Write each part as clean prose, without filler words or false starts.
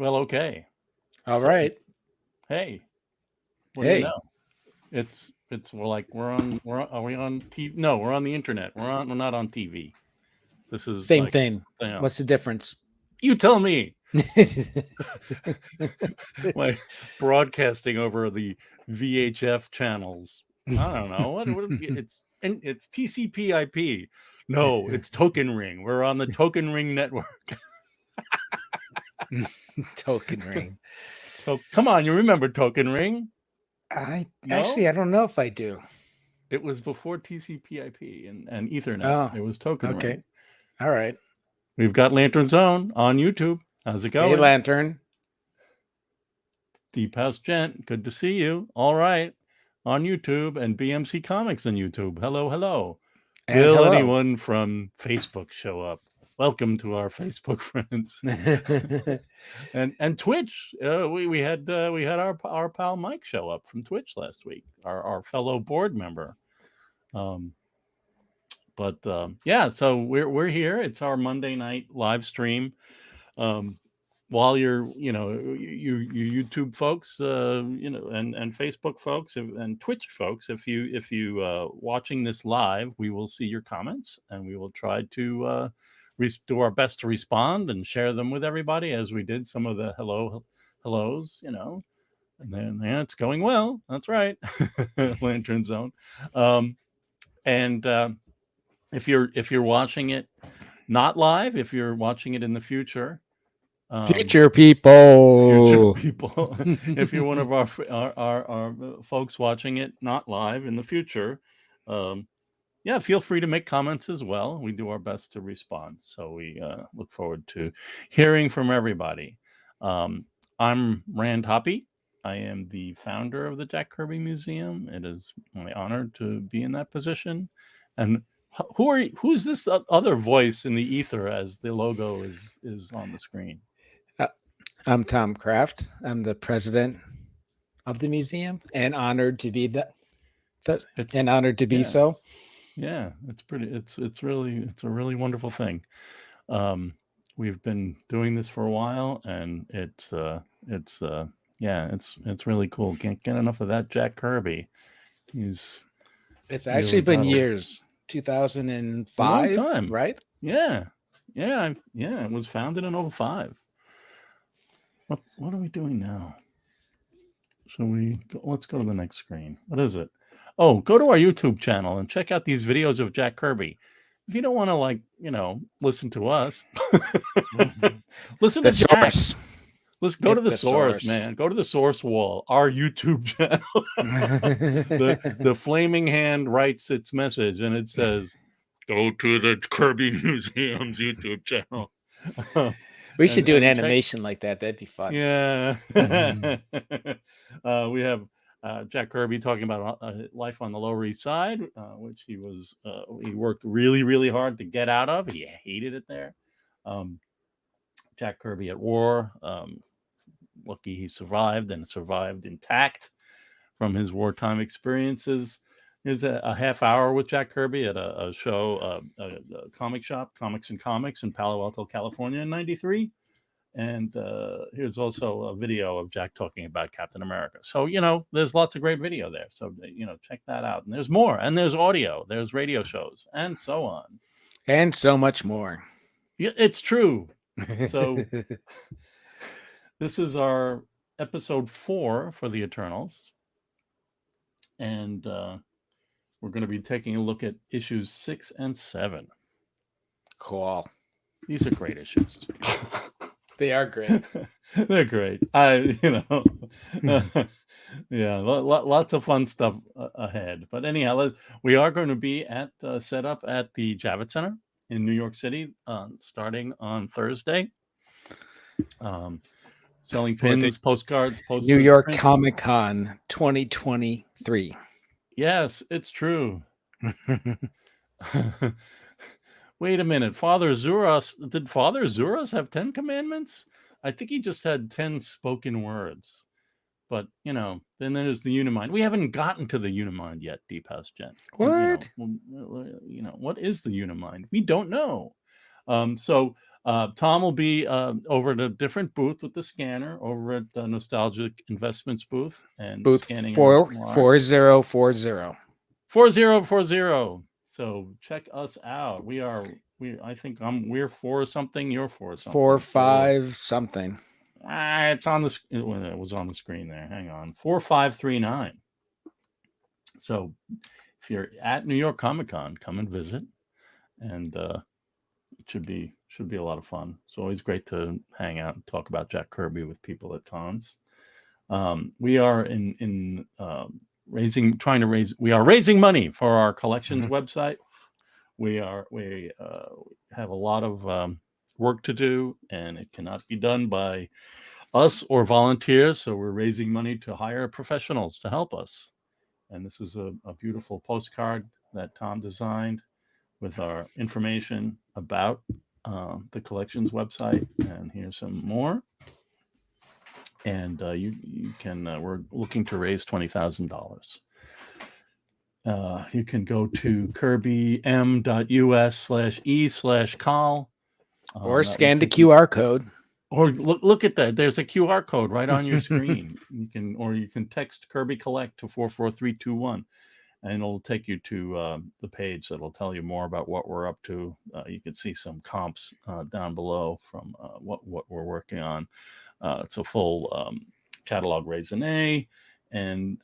Well, okay. All So, right. hey, what do you Hey, know? Are we on TV? No, we're on the internet. We're not on TV. This is same like thing. something What's the else. difference? You tell me. Like broadcasting over the VHF channels. I don't know it's TCP/IP. No, it's Token Ring. We're on the Token Ring network. Token ring. Come on, you remember Token Ring? I No, don't know if I do. it was before TCP/IP and Ethernet. Oh, It was Token okay. Ring. All right. We've got Lantern Zone on YouTube. How's it Hey, going? Lantern. Deep House Gent, good to see you. All right. On YouTube and BMC Comics on YouTube. Hello, hello. And Will hello. anyone from Facebook show up? Welcome to our Facebook friends. and Twitch. We had our pal Mike show up from Twitch last week, our fellow board member. Yeah, so we're here. It's our Monday night live stream. While you're, you YouTube folks, and Facebook folks and Twitch folks, if you watching this live, we will see your comments and we will try to do our best to respond and share them with everybody as we did some of the hellos, and then it's going well. That's right, Lantern Zone, and if you're watching it not live, if you're watching it in the future. Future people. If you're one of our folks watching it not live in the future, feel free to make comments as well. We do our best to respond, so we look forward to hearing from everybody. I'm Rand Hoppe. I am the founder of the Jack Kirby Museum. It is my honor to be in that position. And who's this other voice in the ether as the logo is on the screen? I'm Tom Kraft. I'm the president of the museum and honored to be so. Yeah, it's a really wonderful thing. We've been doing this for a while, and it's really cool. Can't get enough of that Jack Kirby. It's actually been years. 2005, long time, right? Yeah. It was founded in 2005. What are we doing now? Let's go to the next screen. What is it? Oh, go to our YouTube channel and check out these videos of Jack Kirby. If you don't want to, listen to us, listen to Jack. Let's go to the source, man. Go to the source wall, our YouTube channel. the flaming hand writes its message, and it says, "Go to the Kirby Museum's YouTube channel." We should do an animation like that. That'd be fun. Yeah. We have Jack Kirby talking about life on the Lower East Side, which he worked really, really hard to get out of. He hated it there. Jack Kirby at war. Lucky he survived intact from his wartime experiences. Here's a half hour with Jack Kirby at a show, a comic shop, Comics and Comics in Palo Alto, California in '93. And here's also a video of Jack talking about Captain America. So, there's lots of great video there. So, check that out. And there's more. And there's audio. There's radio shows and so on. And so much more. Yeah, it's true. So this is our episode 4 for the Eternals. And we're going to be taking a look at issues 6 and 7. Cool. These are great issues. They are great. They're great. Lots of fun stuff ahead. But anyhow, we are going to be set up at the Javits Center in New York City, starting on Thursday. Selling pins, postcards, New York prints. Comic Con 2023. Yes, it's true. Wait a minute. Did Father Zuras have 10 commandments? I think he just had 10 spoken words. But, then there's the Unimind. We haven't gotten to the Unimind yet, Deep House Gent. What? What is the Unimind? We don't know. So Tom will be over at a different booth with the scanner over at the Nostalgic Investments booth and Booth scanning original art. 4040. 4040. So check us out. We're for something. You're for something. 45 something. It's on the. It was on the screen there. Hang on. 4539. So if you're at New York Comic Con, come and visit, and it should be a lot of fun. It's always great to hang out and talk about Jack Kirby with people at cons. We are raising money for our collections website. We have a lot of work to do, and it cannot be done by us or volunteers. So we're raising money to hire professionals to help us. And this is a beautiful postcard that Tom designed with our information about the collections website. And here's some more. And you can. We're looking to raise $20,000. You can go to kirbym.us/e/call. Or scan the QR code. Or look at that. There's a QR code right on your screen. You can text Kirby Collect to 44321, and it'll take you to the page that'll tell you more about what we're up to. You can see some comps down below from what we're working on. It's a full catalog raisonné and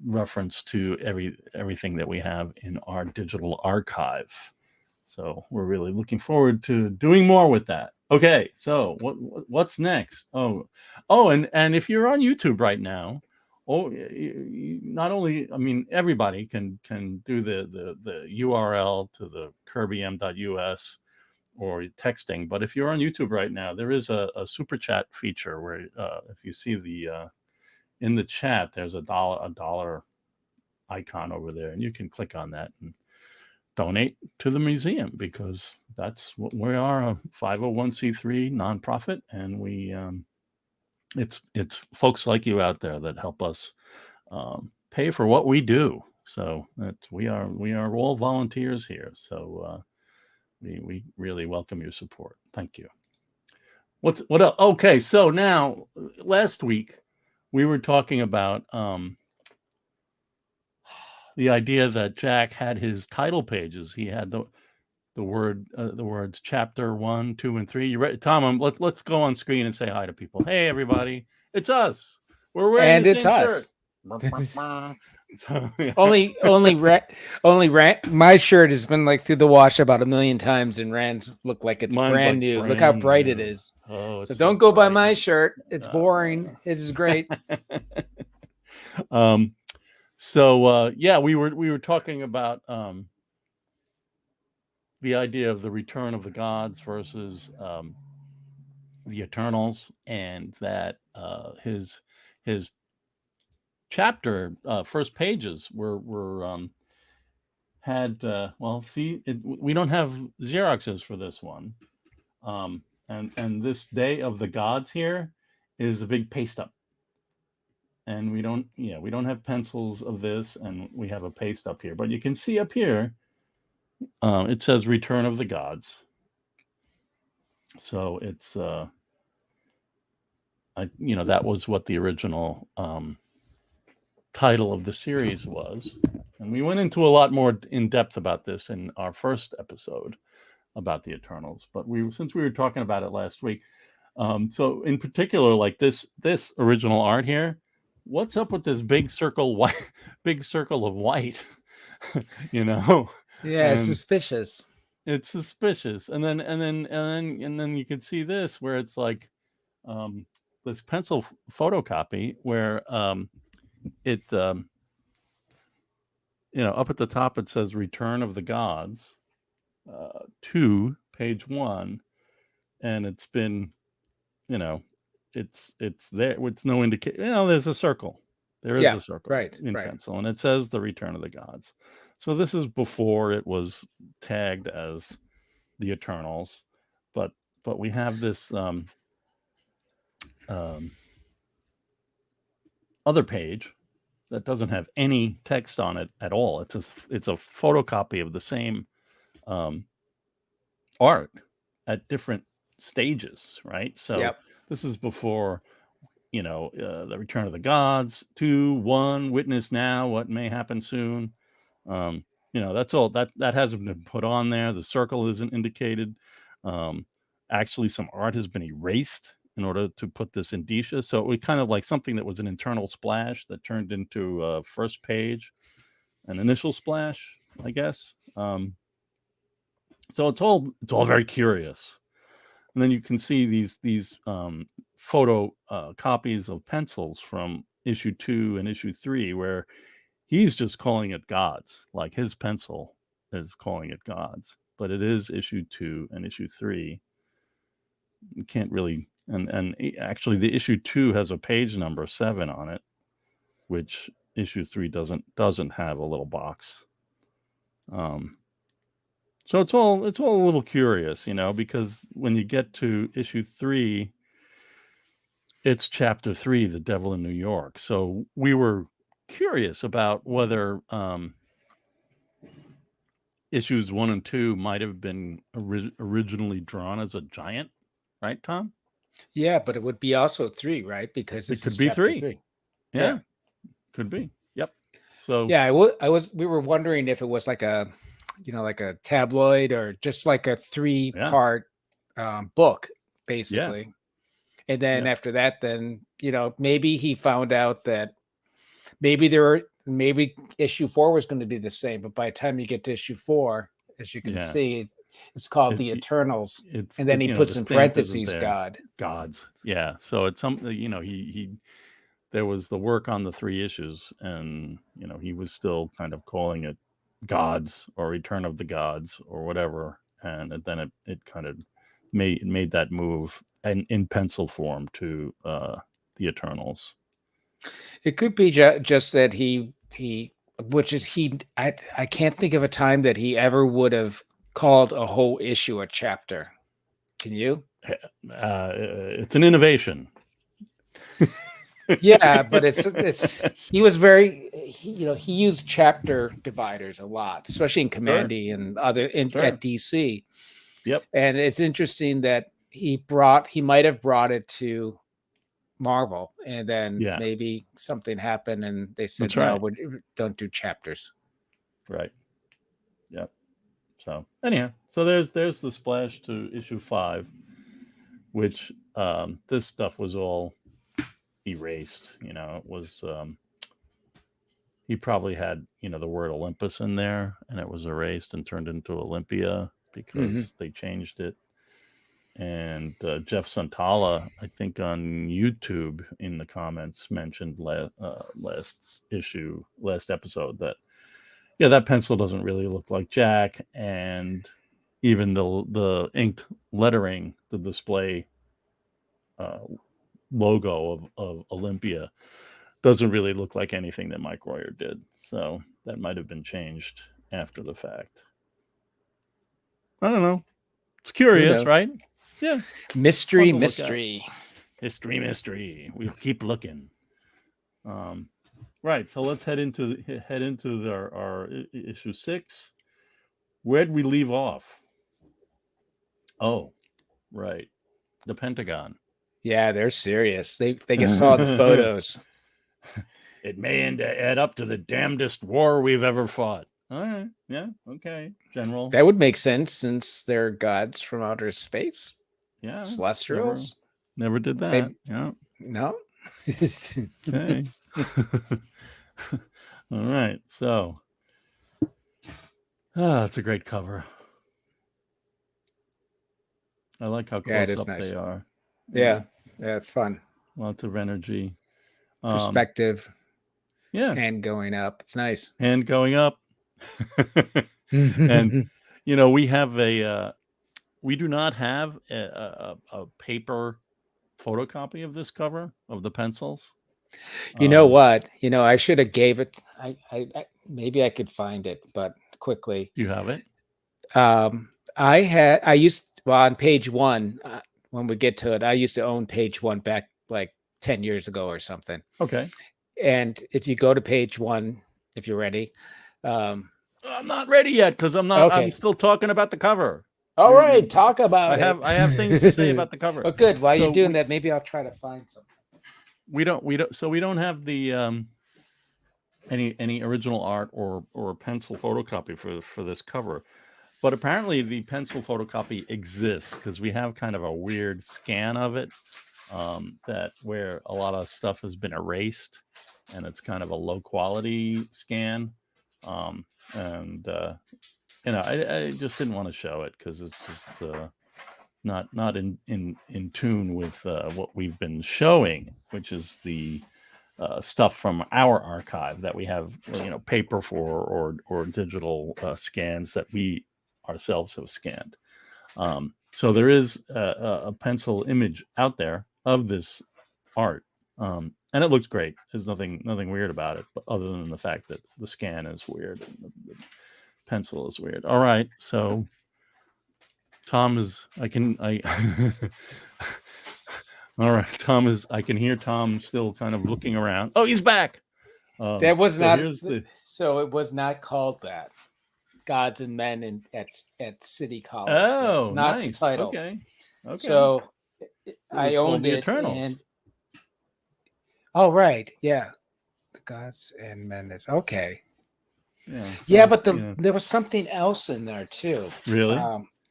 reference to everything that we have in our digital archive. So we're really looking forward to doing more with that. Okay, so what's next? And if you're on YouTube right now, not only, I mean, everybody can do the URL to the kirbym.us or texting, but if you're on YouTube right now, there is a super chat feature where if you see the in the chat, there's a dollar icon over there, and you can click on that and donate to the museum, because that's what we are, a 501c3 nonprofit, and we it's folks like you out there that help us pay for what we do. So we are all volunteers here. So we really welcome your support. Thank you. What else? Okay, so now last week we were talking about the idea that Jack had his title pages. He had the words chapter 1, 2, and 3. You ready, Tom? Let's go on screen and say hi to people. Hey, everybody! It's us. We're wearing the same shirt. So, yeah. Only my shirt has been like through the wash about 1 million times, and Rand's look like it's brand new. Look how bright it is. Oh, so don't go buy my shirt. It's boring. His is great. So yeah, we were talking about the idea of the return of the gods versus the Eternals, and that his chapter first pages were had we don't have Xeroxes for this one, and this Day of the Gods here is a big paste up, and we don't have pencils of this, and we have a paste up here, but you can see up here it says Return of the Gods. So it's that was what the original title of the series was, and we went into a lot more in depth about this in our first episode about the Eternals. But since we were talking about it last week, so in particular, like this original art here, what's up with this big circle of white? Yeah, it's suspicious. It's suspicious, and then you can see this where it's like this pencil photocopy where it up at the top it says Return of the Gods 2, page 1, and it's been it's there with no indication. There's a circle. There is a circle in pencil, and it says the Return of the Gods. So this is before it was tagged as the Eternals, but we have this other page that doesn't have any text on it at all. It's a photocopy of the same art, at different stages, right? So this is before, the Return of the Gods, 2, 1, Witness Now, What May Happen Soon. That's all that hasn't been put on there. The circle isn't indicated. Actually, some art has been erased in order to put this indicia. So it was kind of like something that was an internal splash that turned into a first page, an initial splash, I guess. So it's all very curious. And then you can see these photo copies of pencils from issue 2 and issue 3, where he's just calling it gods, like his pencil is calling it gods, but it is issue 2 and issue 3. You can't really, and actually the issue 2 has a page number 7 on it, which issue 3 doesn't have a little box. So it's all a little curious, because when you get to issue 3, it's chapter 3, The Devil in New York. So we were curious about whether issues 1 and 2 might have been originally drawn as a giant, right, Tom? Yeah, but it would be also 3, right? Because this could be chapter 3. Yeah, could be. Yep. So yeah, we were wondering if it was like a, like a tabloid or just like a 3-part book, basically. Yeah. And then after that, then, maybe he found out that maybe issue 4 was going to be the same, but by the time you get to issue 4, as you can see, it's called The Eternals, and then he puts in parentheses gods. Yeah, so it's something, he there was the work on the 3 issues, and he was still kind of calling it gods or Return of the Gods or whatever, and then it kind of made that move and in pencil form to The Eternals. It could be just that I can't think of a time that he ever would have called a whole issue a chapter. Can you? It's an innovation. Yeah, but he was he used chapter dividers a lot, especially in Commandy and other at DC. Yep. And it's interesting that he might have brought it to Marvel, and then maybe something happened and they said, no, we don't do chapters. Right. Yep. So anyhow, so there's the splash to issue 5, which this stuff was all erased. It was he probably had the word Olympus in there, and it was erased and turned into Olympia because they changed it. And Jeff Santala, I think on YouTube in the comments, mentioned last episode that that pencil doesn't really look like Jack, and even the inked lettering, the display logo of Olympia doesn't really look like anything that Mike Royer did. So that might have been changed after the fact. I don't know. It's curious, right? Yeah. Mystery. We'll keep looking. Right. So let's head into our issue 6. Where'd we leave off? Oh, right. The Pentagon. Yeah, they're serious. They just saw the photos. It may add up to the damnedest war we've ever fought. All right. Yeah. Okay. General. That would make sense since they're gods from outer space. Yeah. Celestials. Never did that. Yeah. No. Okay. All right. So. It's a great cover. I like how close up they are. Yeah. Yeah, it's fun. Lots of energy. Perspective. Yeah. Hand going up. It's nice. Hand going up. And we have we do not have a paper photocopy of this cover of the pencils. You know what? I should have gave it. I maybe I could find it, but quickly. Do you have it? I used on page 1. When we get to it, I used to own page 1 back like 10 years ago or something. Okay. And if you go to page 1, if you're ready. I'm not ready yet because I'm not. Okay. I'm still talking about the cover. All right, talk about it. I have things to say about the cover. Oh, good. While you're doing that, maybe I'll try to find something. We don't have the any original art or pencil photocopy for this cover, but apparently the pencil photocopy exists because we have kind of a weird scan of it that where a lot of stuff has been erased, and it's kind of a low quality scan, and I just didn't want to show it because it's just not in tune with what we've been showing, which is the stuff from our archive that we have, paper for or digital scans that we ourselves have scanned. So there is a pencil image out there of this art, and it looks great. There's nothing weird about it, but other than the fact that the scan is weird and the pencil is weird. All right, so Tom is. All right, Tom is. I can hear Tom still kind of looking around. Oh, he's back. That was not. So it was not called that. Gods and Men at City College. Oh, it's not nice. The title. Okay. So I owned it. Eternals. Oh, right. Yeah. The Gods and Men is okay. Yeah. Yeah, but there was something else in there too. Really?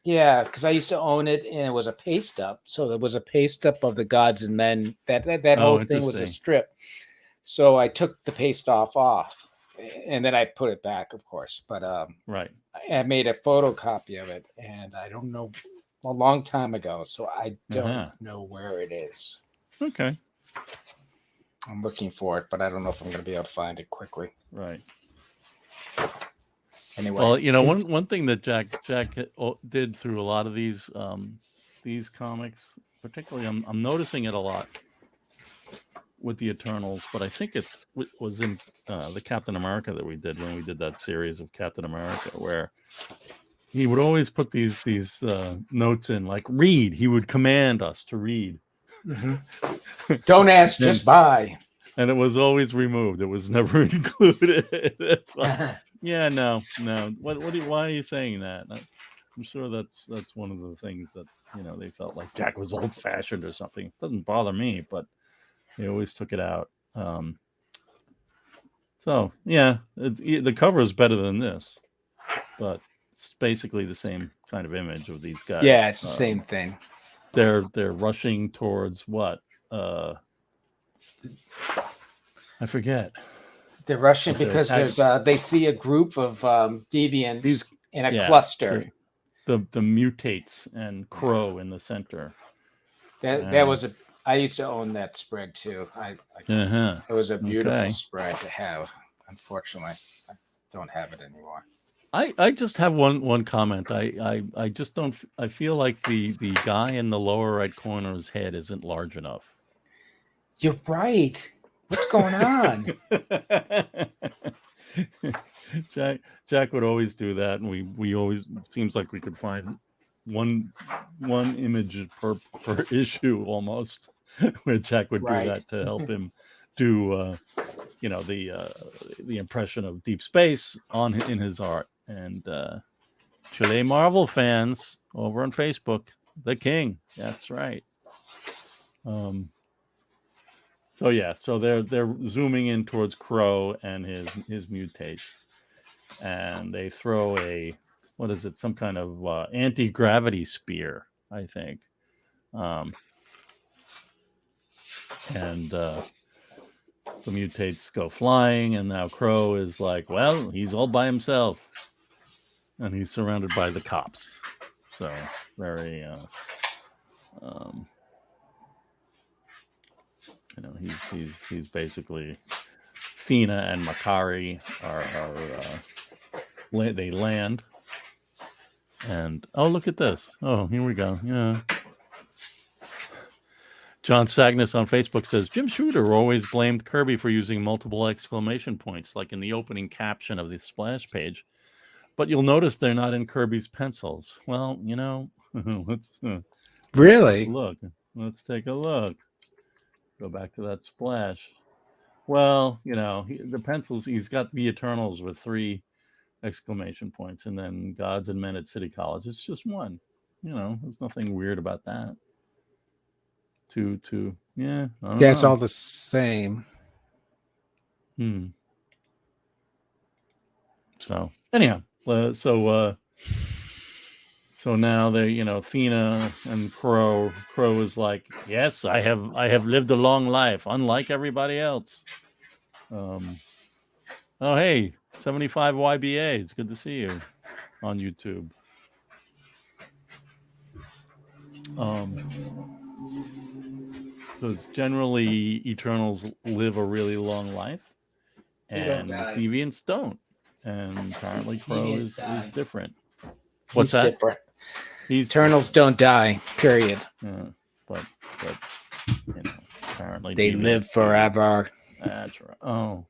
Yeah, because I used to own it, and it was a paste up. So there was a paste up of the Gods and Men. That whole thing was a strip. So I took the paste off, and then I put it back, of course. But right, I made a photocopy of it, and I don't know, a long time ago. So I don't know where it is. Okay. I'm looking for it, but I don't know if I'm going to be able to find it quickly. Right. Anyway, well, one thing that Jack did through a lot of these comics, particularly, I'm noticing it a lot with the Eternals, but I think it was in the Captain America that we did when we did that series of Captain America, where he would always put these notes in, like read. He would command us to read. Mm-hmm. Don't ask, just buy. And it was always removed. It was never included. It's like, yeah, no. Why are you saying that? I'm sure that's one of the things that they felt like Jack was old-fashioned or something. It doesn't bother me, but he always took it out. So yeah, the cover is better than this, but it's basically the same kind of image of these guys. Yeah, it's the same thing. They're rushing towards what? I forget. They're rushing because they see a group of deviants in a cluster. The mutates and Crow in the center. That was I used to own that spread too. It was a beautiful spread to have. Unfortunately, I don't have it anymore. I just have one comment. I just don't. I feel like the guy in the lower right corner's head isn't large enough. You're right. What's going on? Jack would always do that, and we always seems like we could find one image per issue almost, where Jack would do that to help him do the impression of deep space in his art. And Chile Marvel fans over on Facebook, the king. That's right. So they're zooming in towards Crow and his mutates, and they throw some kind of anti-gravity spear, I think, and the mutates go flying, and now Crow is like, well, he's all by himself, and he's surrounded by the cops. So very he's basically Fina and Makari they land, and look at this. Oh, here we go. Yeah. John Sagnis on Facebook says Jim Shooter always blamed Kirby for using multiple exclamation points, like in the opening caption of the splash page. But you'll notice they're not in Kirby's pencils. Well, let's really look. Let's take a look. Go back to that splash. Well, the pencils. He's got the Eternals with 3 exclamation points, and then Gods and Men at City College. It's just 1. there's nothing weird about that. Yeah, I don't Yeah, know. it's all the same. So anyhow, so now they, Athena and Crow is like, yes, I have lived a long life, unlike everybody else. Oh, hey, 75 YBA, it's good to see you on YouTube. Because generally Eternals live a really long life, and Deviants don't. And apparently Crow is different. What's that? Different. Eternals don't die, period. Yeah, but apparently they live forever. That's right. Oh,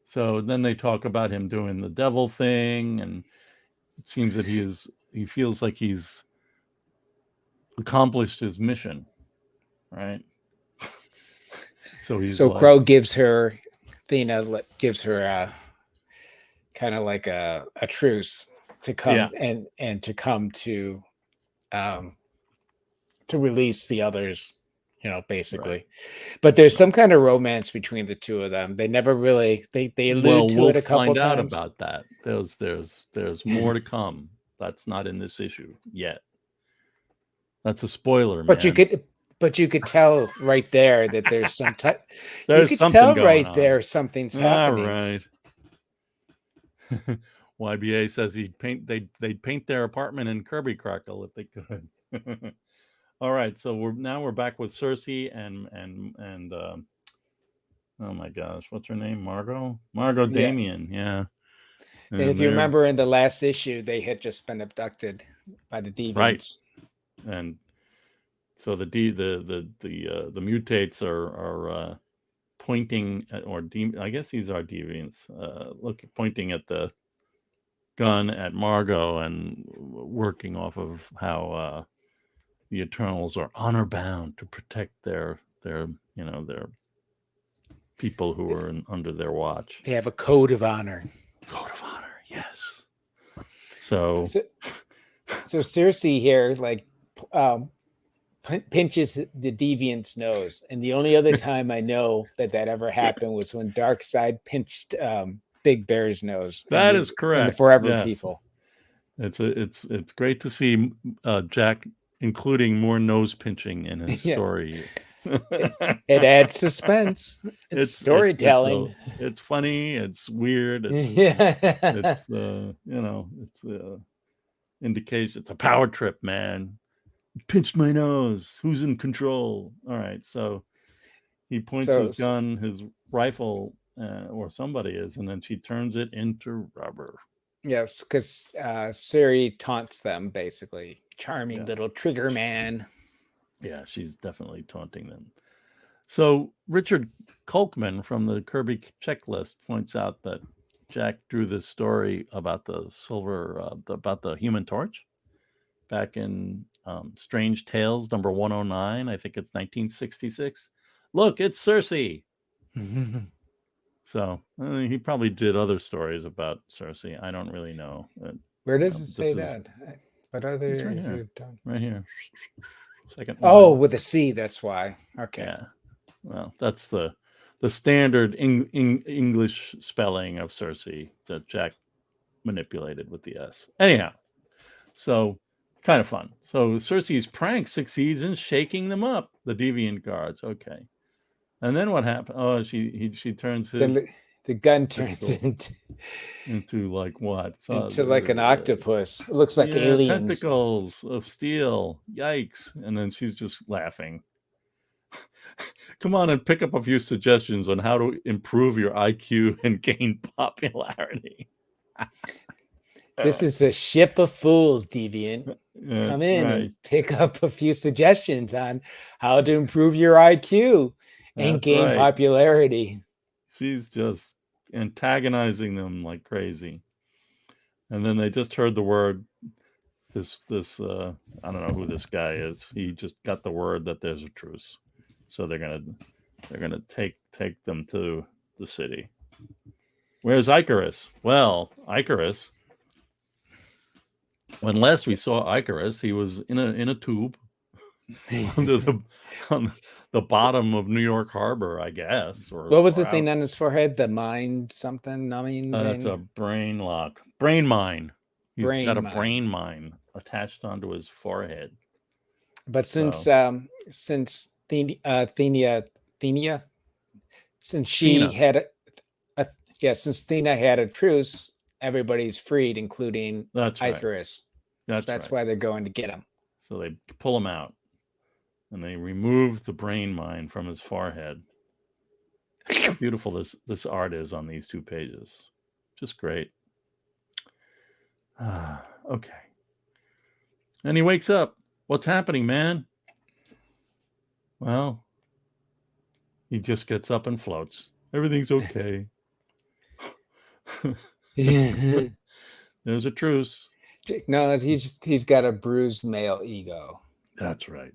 so then they talk about him doing the devil thing, and it seems that he feels like he's accomplished his mission, right? So Crow gives her, Athena gives her a kind of like a truce to come and to come to release the others, basically. Right. But there's some kind of romance between the two of them. They never really they allude to it a couple times. We'll find out about that. There's more to come. That's not in this issue yet. That's a spoiler, but man. You could tell right there that there's some there's you could something tell going right on. there something's happening. All right. YBA says they'd paint their apartment in Kirby Crackle if they could. All right, so we're back with Cersei and oh my gosh, what's her name? Margot Damien, yeah. And if you remember in the last issue, they had just been abducted by the Deviants. Right. And so the mutates are pointing at, I guess these are Deviants, pointing at the gun at Margot and working off of how the Eternals are honor bound to protect their people who are under their watch. They have a code of honor. Code of honor, yes. So Cersei here, like, pinches the Deviant's nose, and the only other time I know that ever happened was when Darkseid pinched Big Bear's nose. That is correct. And the Forever People. It's great to see Jack including more nose pinching in his story. It adds suspense. It's storytelling. It's funny. It's weird. It's indication. It's a power trip, man. Pinched my nose. Who's in control? All right, so he points his gun, his rifle, or somebody is, and then she turns it into rubber. Yes, because Ciri taunts them, basically. Charming little trigger man. Yeah, she's definitely taunting them. So Richard Kolkman from the Kirby Checklist points out that Jack drew this story about the about the Human Torch back in Strange Tales number 109. I think it's 1966. Look, it's Cersei. So he probably did other stories about Cersei. I don't really know. Where does it say that? What other right here. Right here. Second line. Oh, with a C, that's why. Okay. Yeah. Well, that's the standard English spelling of Cersei that Jack manipulated with the S. Anyhow, so kind of fun. So Cersei's prank succeeds in shaking them up, the Deviant guards. Okay. And then what happened? Oh, she turns his... The gun turns into like what? Into like an octopus. It looks like aliens. Tentacles of steel. Yikes. And then she's just laughing. Come on and pick up a few suggestions on how to improve your IQ and gain popularity. This is a ship of fools, Deviant. Come in and pick up a few suggestions on how to improve your IQ and gain popularity. She's just antagonizing them like crazy. And then they just heard the word, this I don't know who this guy is. He just got the word that there's a truce. So they're gonna take them to the city. Where's Icarus? Well, Icarus When last we saw Icarus, he was in a tube under on the bottom of New York Harbor, I guess. What was the thing on his forehead? The mind something numbing thing? That's a brain lock. Brain mine. He's got a brain mine attached onto his forehead. But since Thenia, since she had since Thena had a truce, everybody's freed, including Icarus. That's why they're going to get him. So they pull him out, and they remove the brain mine from his forehead. How beautiful this art is on these 2 pages. Just great. Okay. And he wakes up. What's happening, man? Well, he just gets up and floats. Everything's okay. There's a truce. No, he's got a bruised male ego. That's right.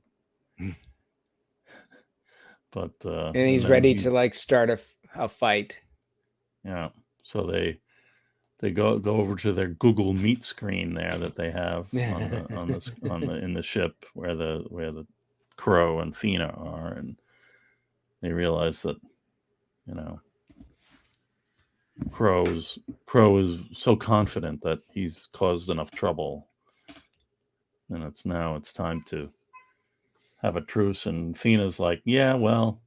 But and he's ready to like start a fight. Yeah. So they go over to their Google Meet screen there that they have in the ship where the Crow and Thena are, and they realize that, you know, Crow is so confident that he's caused enough trouble, and it's time to have a truce. And Thena's like, yeah, well,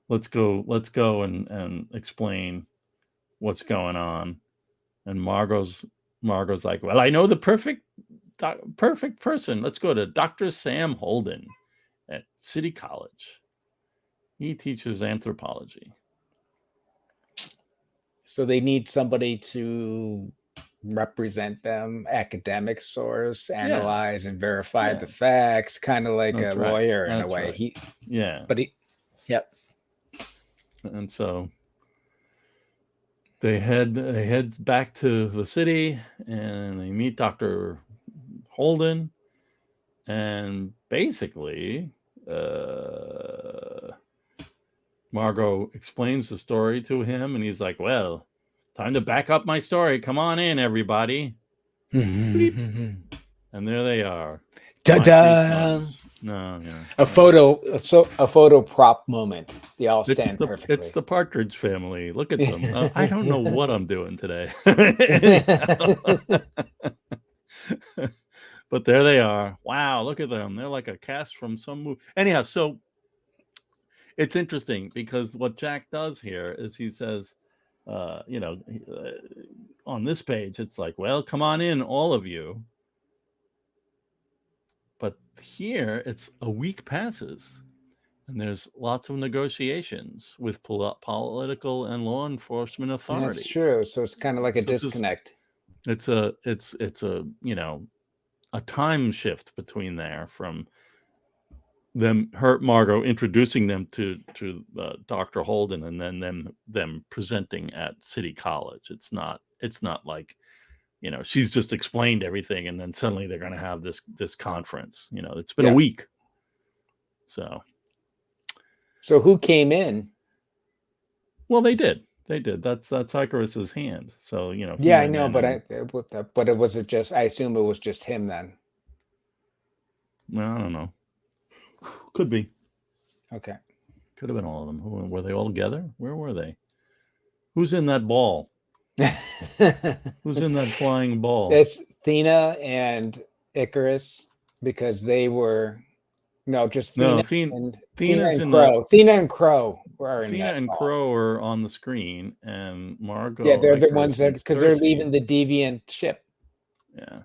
let's go and explain what's going on. And Margot's like, well, I know the perfect person. Let's go to Dr. Sam Holden at City College. He teaches anthropology. So they need somebody to represent them, academic source, analyze and verify the facts, kind of like a lawyer in a way. Yep. And so they head back to the city, and they meet Dr. Holden, and basically Margot explains the story to him, and he's like, well, time to back up my story. Come on in, everybody. And there they are. Ta-da! No, yeah. A photo prop moment. They all stand perfectly. It's the Partridge Family. Look at them. I don't know what I'm doing today. But there they are. Wow, look at them. They're like a cast from some movie. Anyhow, so it's interesting because what Jack does here is he says, on this page, it's like, well, come on in, all of you. But here, it's a week passes, and there's lots of negotiations with political and law enforcement authorities. That's true. So it's kind of like a disconnect. It's a time shift between there from Margot introducing them to Dr. Holden, and then them presenting at City College. It's not like, she's just explained everything, and then suddenly they're going to have this conference. It's been a week. So who came in? Well, they did. That's Icarus's hand. So Yeah, I know, but it was just. I assume it was just him then. Well, I don't know. Could be. Okay. Could have been all of them. Were they all together? Where were they? Who's in that ball? Who's in that flying ball? It's Thena and Icarus, because they were just Thena and Crow. Thena and Crow are in Thena and Crow are on the screen, and Margot. Yeah, they're the ones that, because they're leaving the deviant ship. Yeah.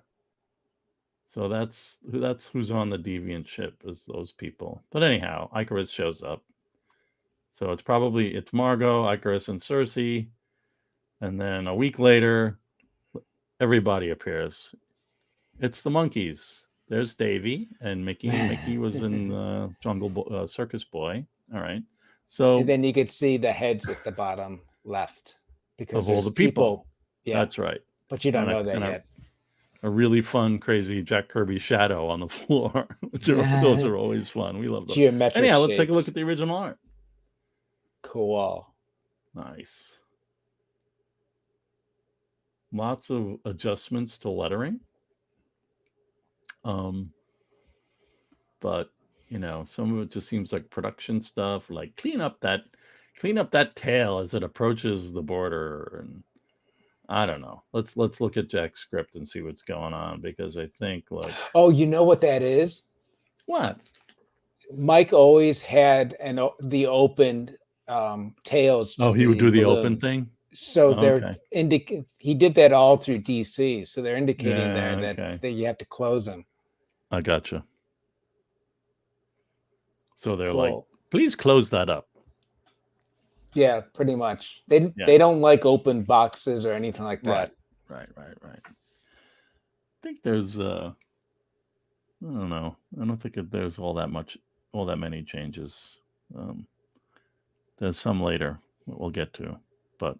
So that's who's on the deviant ship, is those people. But anyhow, Icarus shows up. So it's Margot, Icarus, and Cersei. And then a week later, everybody appears. It's the monkeys. There's Davy and Mickey. Mickey was in Jungle Circus Boy. All right. So and then you could see the heads at the bottom left, because of all the people. Yeah, that's right. But you don't know that yet. A really fun, crazy Jack Kirby shadow on the floor. Those are always fun. We love those. Geometric Anyhow, let's shapes. take a look at the original art. Cool. Nice. Lots of adjustments to lettering. But some of it just seems like production stuff, like clean up that tail as it approaches the border, and I don't know. Let's look at Jack's script and see what's going on, because I think Oh, you know what that is? What? Mike always had the open tails to he would the do the open balloons. thing. So Okay. he did that all through DC. So they're indicating Yeah, there okay. that you have to close them. I gotcha. So they're Cool. like, please close that up. Yeah, pretty much. They don't like open boxes or anything like that. Right. I think there's I don't know. I don't think there's all that many changes. There's some later that we'll get to, but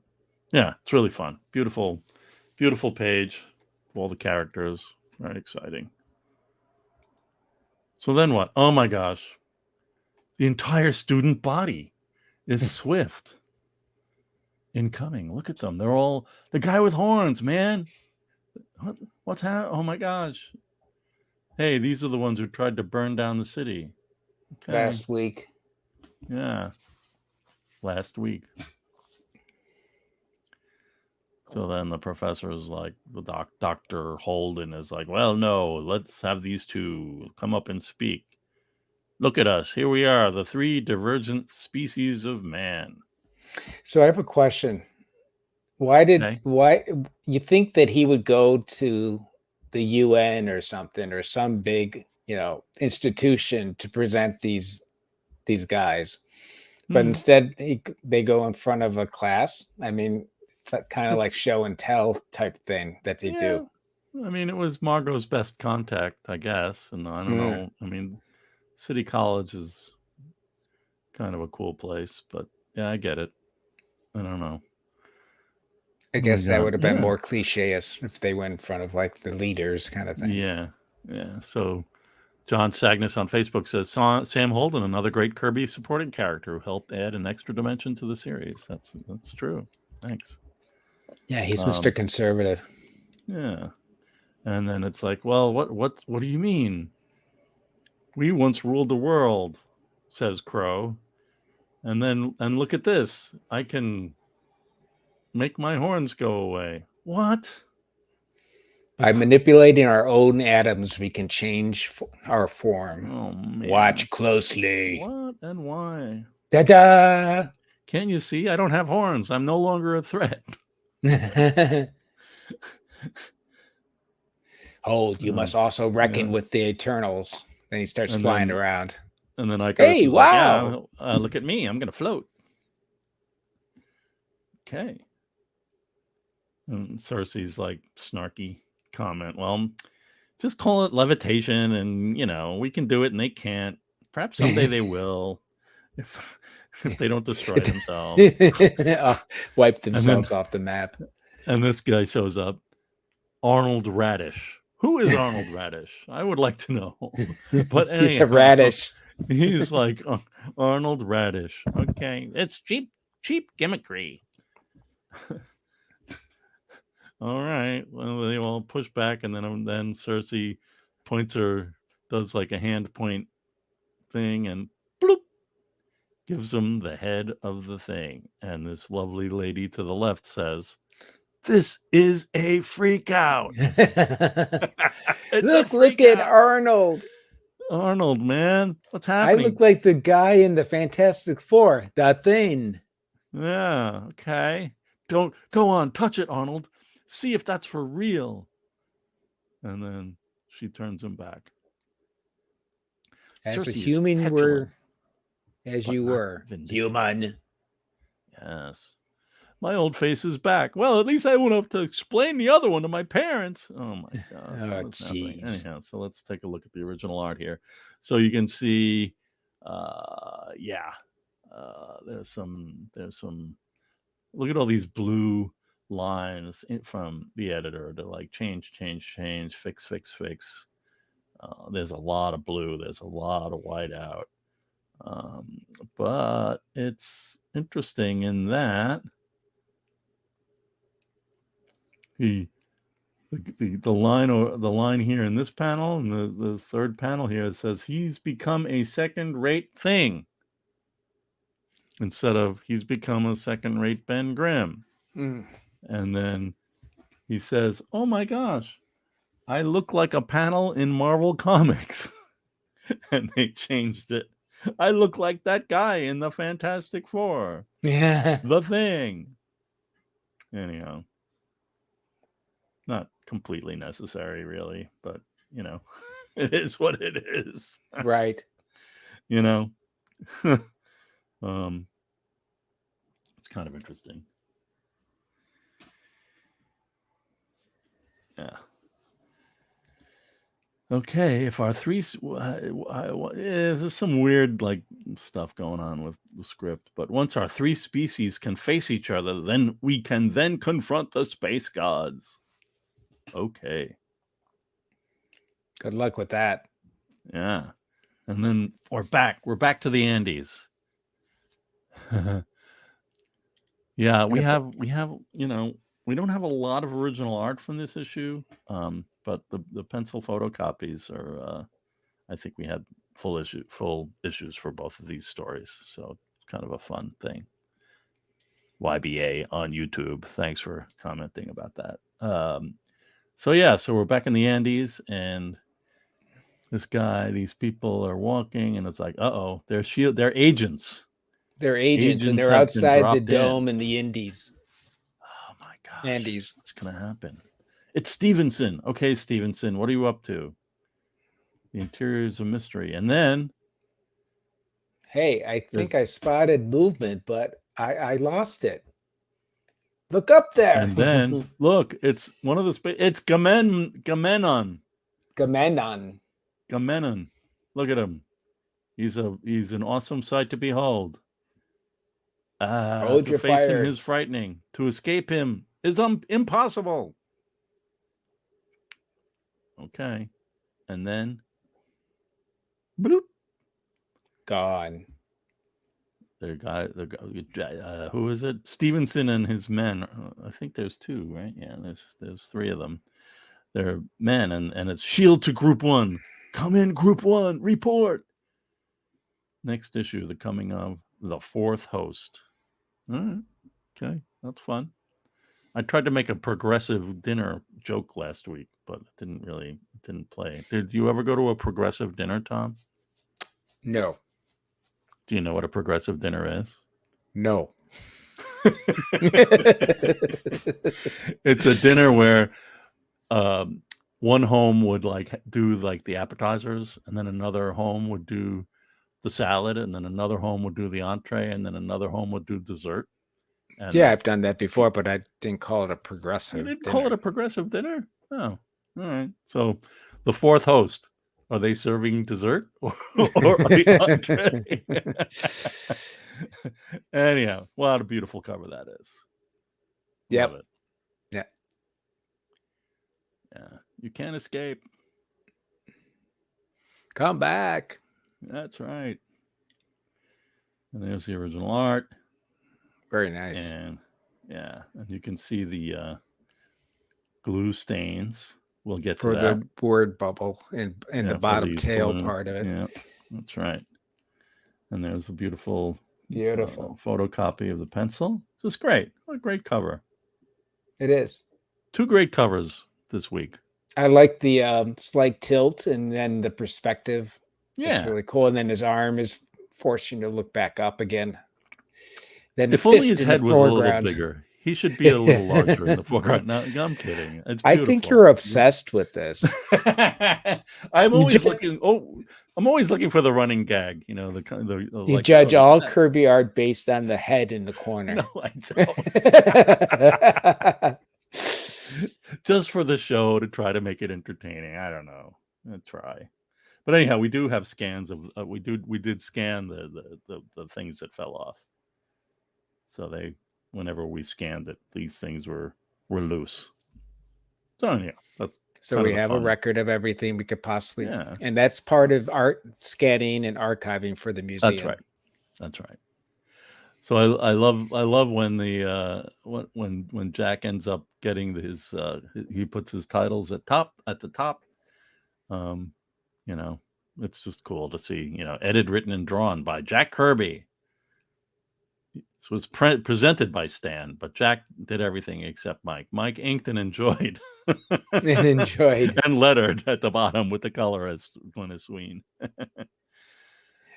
yeah, it's really fun. Beautiful page, all the characters, very exciting. So then what? Oh my gosh, the entire student body is Swift incoming. Look at them. They're all the guy with horns, man. What's happening? Oh my gosh. Hey, these are the ones who tried to burn down the city. Okay. Last week. Yeah. Last week. So then the professor is like, Dr. Holden is like, well, no, let's have these two come up and speak. Look at us. Here we are, the three divergent species of man. So I have a question. Why you think that he would go to the UN or something, or some big, institution to present these guys, but instead they go in front of a class? I mean, it's kind of like show and tell type thing that they do. I mean, it was Margot's best contact, I guess, and I don't know. I mean, City College is kind of a cool place, but yeah, I get it. I don't know. I guess that would have been more cliche as if they went in front of like the leaders kind of thing. Yeah. So John Sagnus on Facebook says, Sam Holden, another great Kirby supporting character who helped add an extra dimension to the series. That's true. Thanks. Yeah, he's Mr. Conservative. Yeah. And then it's like, well, what do you mean? We once ruled the world, says Crow. And look at this. I can make my horns go away. What? By manipulating our own atoms, we can change our form. Oh, man. Watch closely. What and why? Da-da! Can't you see? I don't have horns. I'm no longer a threat. Hold, you must also reckon with the Eternals. Then he starts flying around. And then hey, wow! Like, yeah, look at me. I'm going to float. Okay. And Cersei's like snarky comment. Well, just call it levitation, and we can do it, and they can't. Perhaps someday they will, if they don't destroy themselves. Wipe themselves off the map. And this guy shows up, Arnold Radish. Who is Arnold Radish? I would like to know. But anyhow, he's a radish. He's like Arnold Radish. Okay, it's cheap gimmickry. All right. Well, they all push back, and then Cersei does like a hand point thing, and bloop, gives him the head of the thing. And this lovely lady to the left says, "This is a freak out." Look at Arnold. Arnold, man. What's happening? I look like the guy in the Fantastic Four, that thing. Yeah, okay. Don't go on, touch it, Arnold. See if that's for real. And then she turns him back. As Cersei a human you were. Human. Yes. My old face is back. Well, at least I won't have to explain the other one to my parents. Oh my God. Oh, jeez. Anyhow, so let's take a look at the original art here. So you can see, there's some, look at all these blue lines from the editor to like change, fix. There's a lot of blue. There's a lot of white out. But it's interesting in that the line here in this panel and the third panel here, it says he's become a second-rate thing instead of he's become a second-rate Ben Grimm. And then he says, "Oh my gosh, I look like a panel in Marvel Comics." And they changed it. "I look like that guy in the Fantastic Four." Yeah. The Thing. Anyhow, not completely necessary, really, but it is what it is. Right. It's kind of interesting. Yeah. Okay, if our three, there's some weird stuff going on with the script, but once our three species can face each other, then we can confront the space gods. Okay. Good luck with that. Yeah. And then we're back to the Andes. Yeah, we don't have a lot of original art from this issue, but the pencil photocopies are, I think we had full issues for both of these stories, so it's kind of a fun thing. YBA on YouTube, thanks for commenting about that. So we're back in the Andes, and these people are walking, and it's like, they're agents. They're agents, and they're outside the dome in the Indies. Oh my gosh. Andes. What's going to happen? It's Stevenson. Okay, Stevenson, what are you up to? The interior is a mystery. And then... Hey, I think I spotted movement, but I lost it. Look up there. And then, look, it's one of the... It's Gamenon. Look at him. He's an awesome sight to behold. Hold to your face fire. him is frightening. To escape him is impossible. Okay. And then... bloop. Gone. Who is it? Stevenson and his men. I think there's two, right? Yeah, there's three of them. They're men, and it's shield to Group 1. Come in, Group 1. Report. Next issue, the coming of the fourth host. All right. Okay, that's fun. I tried to make a progressive dinner joke last week, but it didn't play. Did you ever go to a progressive dinner, Tom? No. Do you know what a progressive dinner is? No. It's a dinner where one home would do the appetizers, and then another home would do the salad, and then another home would do the entree, and then another home would do dessert. And yeah, I've done that before, but I didn't call it a progressive dinner. dinner. Call it a progressive dinner? Oh, all right. So the fourth host, are they serving dessert or the entree? Anyhow, what a beautiful cover that is. Yep. Love it. Yeah. Yeah. You can't escape. Come back. That's right. And there's the original art. Very nice. And and you can see the glue stains. We'll get for to that. The word bubble and the bottom tail part of it. Yeah, that's right. And there's a beautiful photocopy of the pencil. Just great. What a great cover. It is. 2 great covers this week. I like the slight tilt and then the perspective. Yeah. It's really cool. And then his arm is forcing to look back up again. Then if only his head was a little bigger. He should be a little larger in the foreground. No, I'm kidding. It's I think you're obsessed with this. I'm always looking. I'm always looking for the running gag. You know, you judge all Kirby art based on the head in the corner. No, I don't. Just for the show, to try to make it entertaining. I don't know. I'll try. But anyhow, we do have scans of. We did scan the things that fell off. So whenever we scanned it, these things were loose. So yeah, so we have a record of everything we could possibly, and that's part of art scanning and archiving for the museum. That's right. So I love when the when Jack ends up getting his he puts his titles at the top. You know, it's just cool to see. Edited, written, and drawn by Jack Kirby. This was presented by Stan, but Jack did everything except Mike. Mike inked and enjoyed. And lettered at the bottom with the colorist Glynis Sween.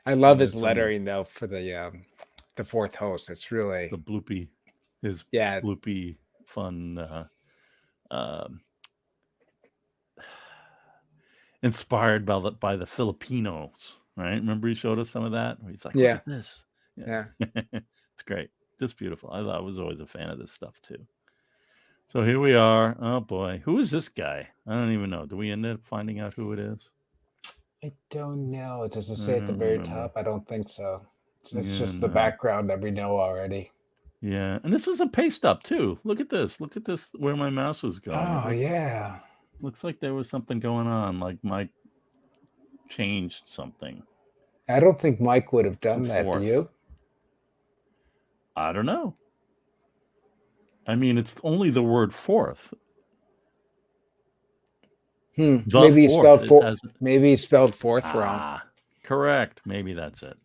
I love his lettering though for the fourth host. It's really the bloopy, bloopy fun. Inspired by the Filipinos, right? Remember he showed us some of that? Where he's like, look at this. Yeah. It's great. Just beautiful. I was always a fan of this stuff too. So here we are. Oh boy. Who is this guy? I don't even know. Do we end up finding out who it is? I don't know. Does it say at the very top? I don't think so. It's just the background that we know already. Yeah. And this is a paste up too. Look at this. Look at this where my mouse is going. Oh, yeah. Looks like there was something going on. Like Mike changed something. I don't think Mike would have done that, do you? I don't know. I mean, it's only the word fourth. Maybe he spelled maybe he spelled fourth wrong. Correct. Maybe that's it.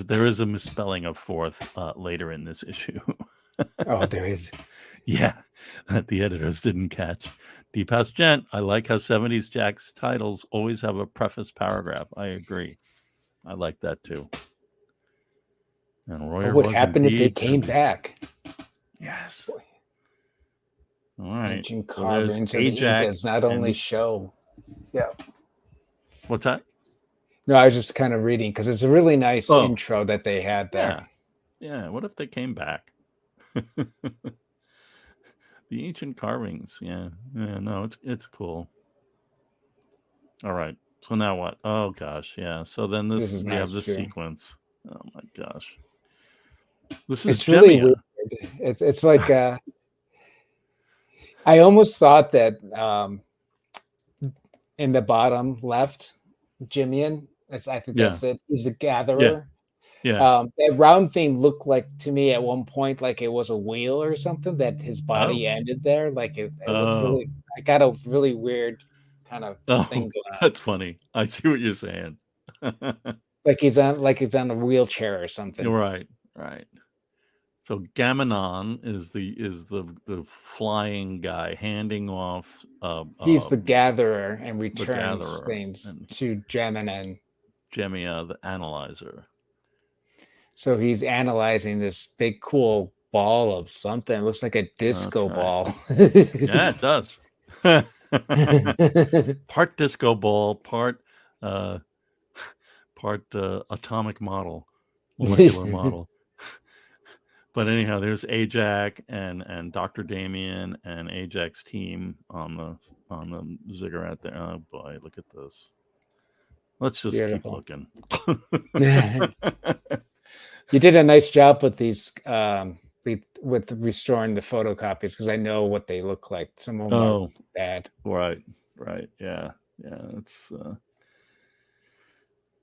There is a misspelling of fourth later in this issue. Oh, there is. Yeah, that the editors didn't catch. Deepas Gent, I like how 70s Jack's titles always have a preface paragraph. I agree. I like that too. And Royer, what would happen if they came back? Yes. All right. Ancient carvings of the Incas not only show. Yeah. What's that? No, I was just kind of reading because it's a really nice intro that they had there. Yeah. What if they came back? The ancient carvings. Yeah. No, it's cool. All right. So now what? Oh gosh. Yeah. So then we have this sequence. Oh my gosh. This is really weird. It's like I almost thought that in the bottom left, Jimian, I think that's it. He's a gatherer. Yeah. That round thing looked like to me at one point like it was a wheel or something that his body ended there. Like it was really. I got a really weird kind of thing going on. That's funny. I see what you're saying. like he's on a wheelchair or something. Right. So Gamenon is the flying guy handing off. He's the gatherer and returns things to Gemina, the analyzer. So he's analyzing this big cool ball of something. It looks like a disco ball. Yeah, it does. Part disco ball, part atomic model, molecular model. But anyhow, there's Ajax and Dr. Damien and Ajax's team on the ziggurat there. Oh boy, look at this. Let's just keep looking. You did a nice job with these with restoring the photocopies because I know what they look like. Some of them are bad. Right. Yeah. It's the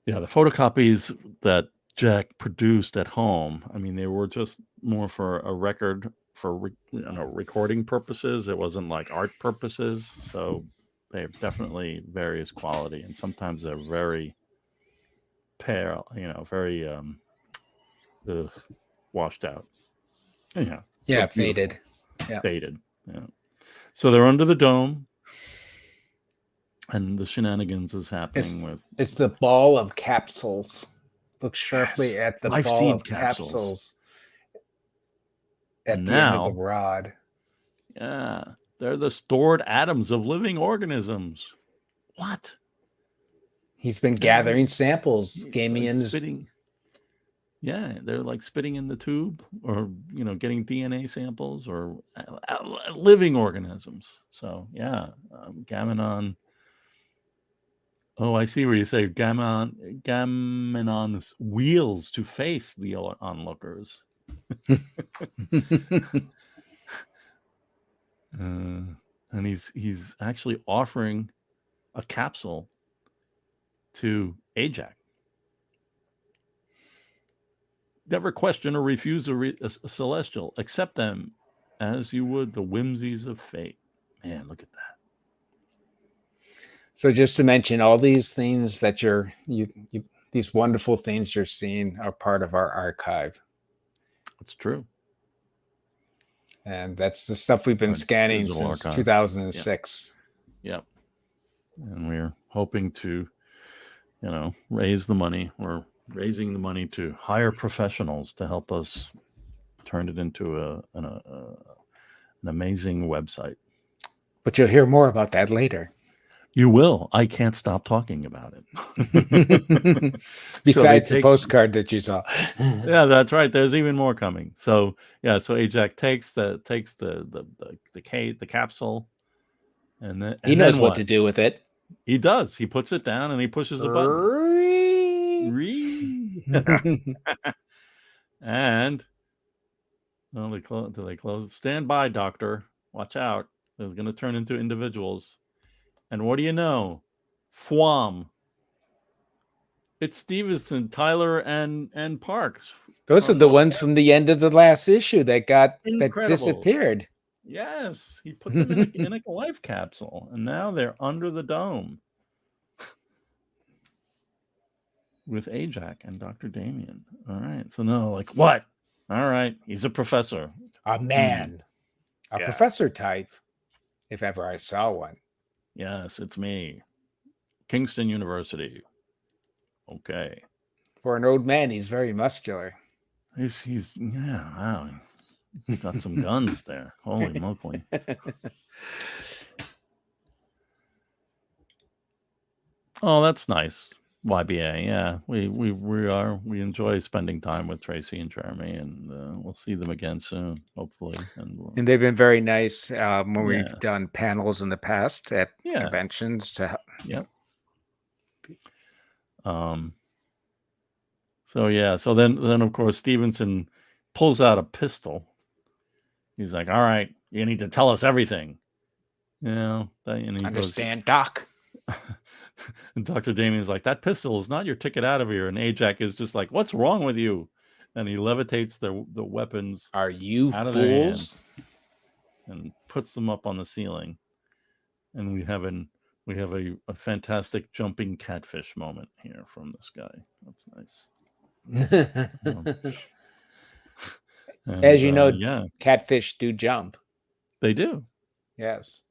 photocopies that Jack produced at home. I mean, they were just more for a record for recording purposes. It wasn't like art purposes. So they're definitely various quality, and sometimes they're very pale. Very washed out. Anyhow. Yeah, faded. Yeah. Faded. Yeah. So they're under the dome. And the shenanigans is happening it's the ball of capsules. Look sharply at the ball of capsules at the end of the rod. Yeah. They're the stored atoms of living organisms. What? He's been gathering samples. Spitting. Yeah, they're like spitting in the tube or, getting DNA samples or living organisms. So, yeah, Gamenon. Oh, I see where you say Gamenon's wheels to face the onlookers. And he's actually offering a capsule to Ajax. Never question or refuse a celestial. Accept them as you would the whimsies of fate. Man, look at that. So just to mention, all these things that these wonderful things you're seeing are part of our archive. It's true. And that's the stuff we've been scanning since 2006. Yep. And we're hoping to, raise the money. We're raising the money to hire professionals to help us turn it into an amazing website. But you'll hear more about that later. You will. I can't stop talking about it. Besides the postcard that you saw. Yeah, that's right. There's even more coming. So yeah, so Ajax takes the capsule, and then he knows what to do with it. He does. He puts it down and he pushes a button. And they close. Stand by, doctor. Watch out. It's going to turn into individuals. And what do you know? Fwam. It's Stevenson, Tyler, and Parks. Those are the ones from the end of the last issue that disappeared. Yes, he put them in a life capsule, and now they're under the dome with Ajax and Dr. Damien. All right, so no, like what? All right, he's a professor, a man, a professor type, if ever I saw one. Yes, it's me, Kingston University. Okay. For an old man, he's very muscular. He's wow. He's got some guns there. Holy moly. Oh, that's nice. YBA, yeah. We enjoy spending time with Tracy and Jeremy, and we'll see them again soon, hopefully. And they've been very nice when we've done panels in the past at conventions to help. Yep. So then of course Stevenson pulls out a pistol. He's like, "All right, you need to tell us everything." And he understand, Doc. And Dr. Damien's like, "That pistol is not your ticket out of here." And Ajax is just like, "What's wrong with you?" And he levitates the weapons. Are you out fools? Of their hands and puts them up on the ceiling. And we have a fantastic jumping catfish moment here from this guy. That's nice. As you know, catfish do jump. They do. Yes.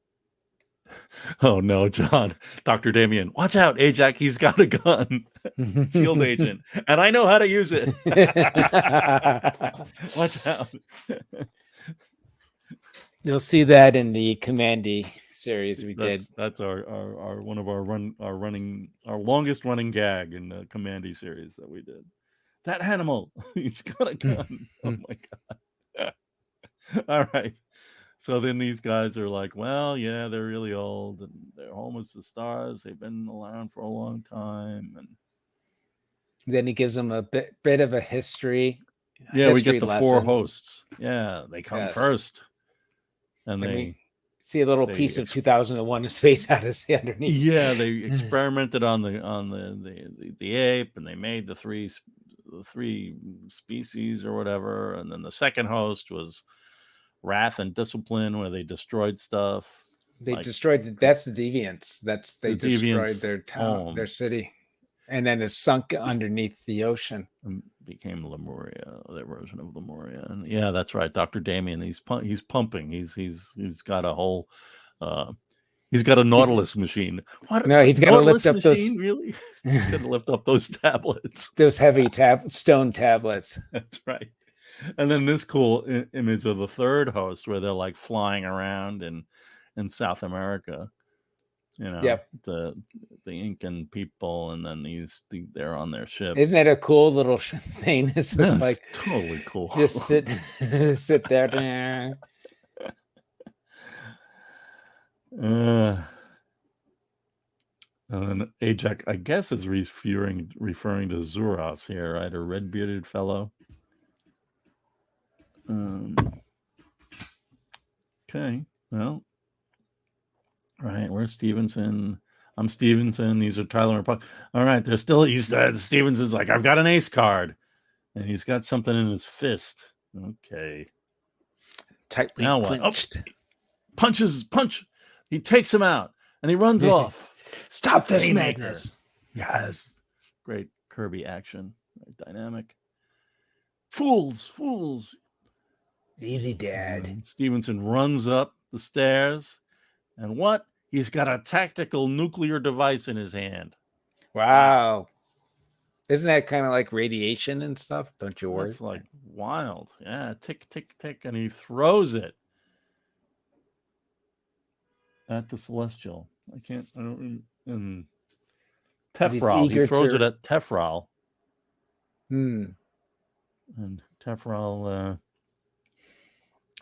Oh no, John. Dr. Damien, watch out, Ajax, he's got a gun. Shield agent. And I know how to use it. Watch out. You'll see that in the Commandy series did. That's our one of our longest running gag in the Commandy series that we did. That animal, he's got a gun. Oh my god. All right. So then these guys are like, well, yeah, they're really old and they're home as the stars. They've been around for a long time. And then he gives them a bit of a history. Yeah, we get the lesson. 4 hosts. Yeah, they come first. And they see a little piece of 2001: A Space Odyssey underneath. Yeah, they experimented on the ape, and they made the three species or whatever. And then the second host was Wrath and Discipline, where they destroyed stuff. They destroyed that's the Deviants. They destroyed their town, their city, and then it's sunk underneath the ocean. And became Lemuria, their version of Lemuria. And yeah, that's right. Dr. Damien, he's pumping. He's got a whole he's got a Nautilus machine. What? No, he's got to lift up those. Really? He's got to lift up those tablets. Those heavy stone tablets. That's right. And then this cool image of the third host where they're like flying around in South America, the Incan people, and then they're on their ship. Isn't that a cool little thing? It's just like totally cool. Just sit there. And then Ajax, I guess, is referring to Zuras here, right? A red-bearded fellow. Okay, well, right, where's Stevenson? I'm Stevenson. These are Tyler and Puck. All right, they're still. Stevenson's like, I've got an ace card, And he's got something in his fist. Okay. Tightly now what? clinched. Punch. He takes him out and he runs off. Stop this madness. Yes. Great Kirby action. Very dynamic. Fools. Easy, Dad. And Stevenson runs up the stairs. And what? He's got a tactical nuclear device in his hand. Wow. Isn't that kind of like radiation and stuff? Don't you worry? It's like wild. Yeah. Tick, tick, tick. And he throws it at the Celestial. And Tefral. He throws it at Tefral. And Tefral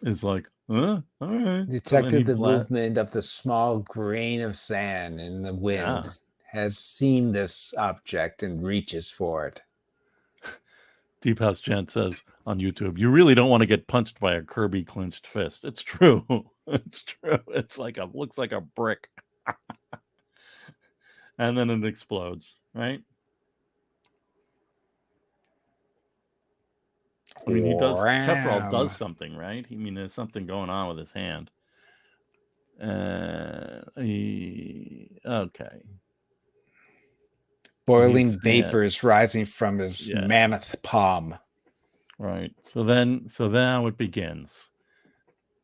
is like, all right. Detected the movement of the small grain of sand in the wind. Yeah. Has seen this object and reaches for it. Deep House Gent says on YouTube, you really don't want to get punched by a Kirby clenched fist. It's true. It's true. It's like looks like a brick. And then it explodes, right? I mean, Tefral does something, right? I mean, there's something going on with his hand. Okay. Boiling vapors rising from his mammoth palm. Right. So now it begins.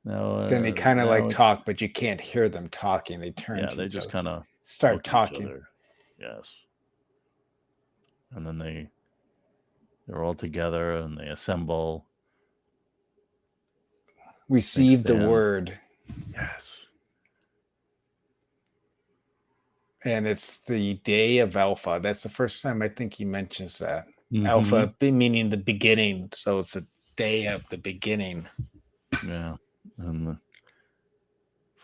Now then they kind of like talk, but you can't hear them talking. They turn. Yeah, they just kind of start talking. Yes. And then they're all together and they assemble. Receive the word. Yes. And it's the day of Alpha. That's the first time I think he mentions that. Mm-hmm. Alpha meaning the beginning. So it's the day of the beginning. Yeah. And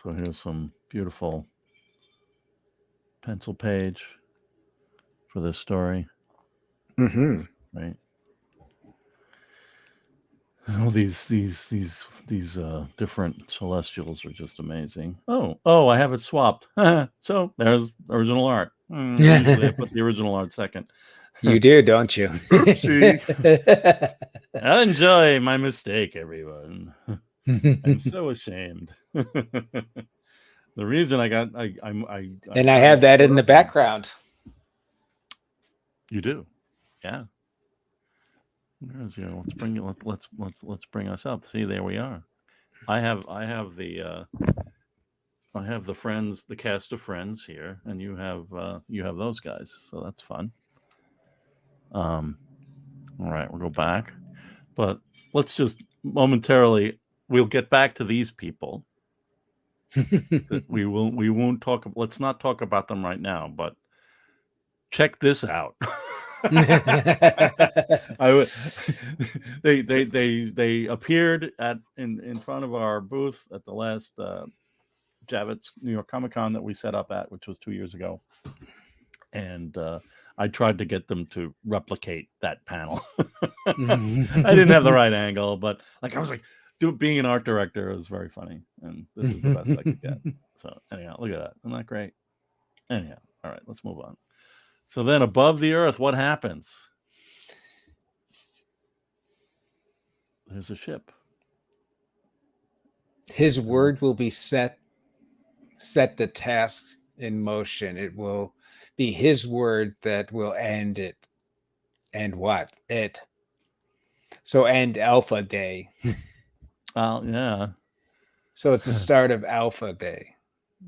so here's some beautiful pencil page for this story. Mm-hmm. Right. All these different Celestials are just amazing. Oh, I have it swapped. So there's original art. Usually I put the original art second. You do, don't you? I enjoy my mistake, everyone. I'm so ashamed. The reason I have that in the background. You do, yeah. Let's bring us up. See, there we are. I have the Friends, the cast of Friends here, and you have those guys, so that's fun. All right, we'll go back, but let's just momentarily. We'll get back to these people. We won't talk. Let's not talk about them right now, but check this out. They appeared in front of our booth at the last Javits New York Comic Con that we set up at, which was 2 years ago, and I tried to get them to replicate that panel. I didn't have the right angle, but I was like, being an art director is very funny, and this is the best I could get. So anyhow, look at that. Isn't that great? Anyhow, all right, let's move on. So then above the earth, what happens? There's a ship. His word will be set the task in motion. It will be his word that will end it. And what? It. So end Alpha Day. Yeah. So it's the start of Alpha Day.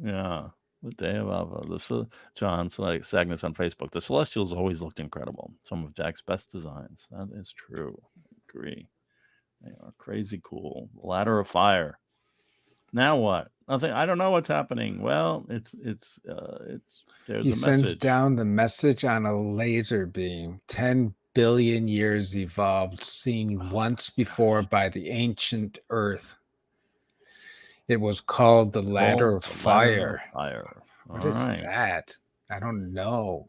Yeah. The day of Alpha. John Sagnus on Facebook. The Celestials always looked incredible. Some of Jack's best designs. That is true. I agree. They are crazy cool. Ladder of Fire. Now what? Nothing. I don't know what's happening. Well, it's there's he a sends message. Down the message on a laser beam. 10 billion years evolved, seen once before by the ancient Earth. It was called the Ladder of Fire. What is that? I don't know.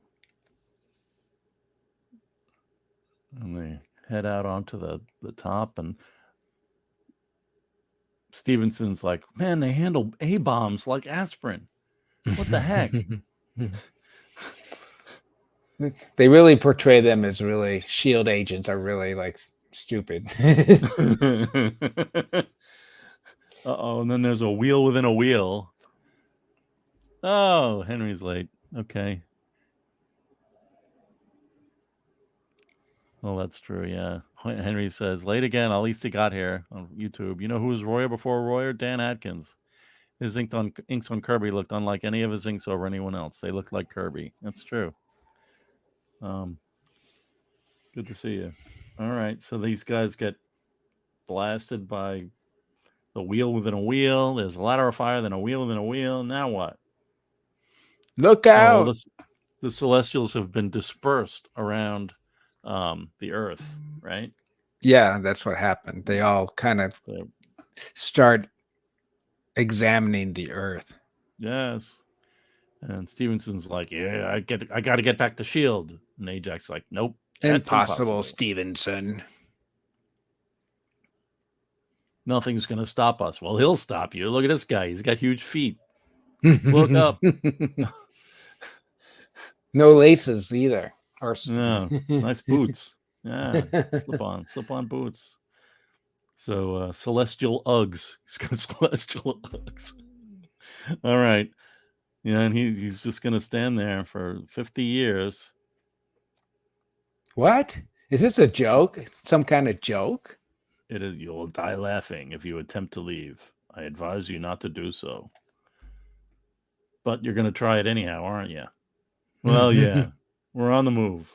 And they head out onto the top, and Stevenson's like, man, they handle A-bombs like aspirin. What the heck? They really portray them as really SHIELD agents are really like stupid. Uh-oh, and then there's a wheel within a wheel. Oh, Henry's late. Okay. Well, that's true, yeah. Henry says, late again, at least he got here on YouTube. You know who was Royer before Royer? Dan Atkins. His inks on Kirby looked unlike any of his inks over anyone else. They looked like Kirby. That's true. Good to see you. All right, so these guys get blasted by the wheel within a wheel. There's a ladder of fire, then a wheel within a wheel. Now what? Look out! Well, the Celestials have been dispersed around the Earth, right? Yeah, that's what happened. They all kind of start examining the Earth. Yes. And Stevenson's like, yeah, I got to get back to S.H.I.E.L.D. And Ajax's like, nope. Impossible, Stevenson. Nothing's going to stop us. Well, he'll stop you. Look at this guy. He's got huge feet. Look up. No laces either. Or no, nice boots. Yeah, slip on boots. So celestial Uggs. He's got celestial Uggs. All right. Yeah, and he's just going to stand there for 50 years. What? Is this a joke? Some kind of joke? It is. You'll die laughing if you attempt to leave. I advise you not to do so. But you're going to try it anyhow, aren't you? Well, yeah. We're on the move.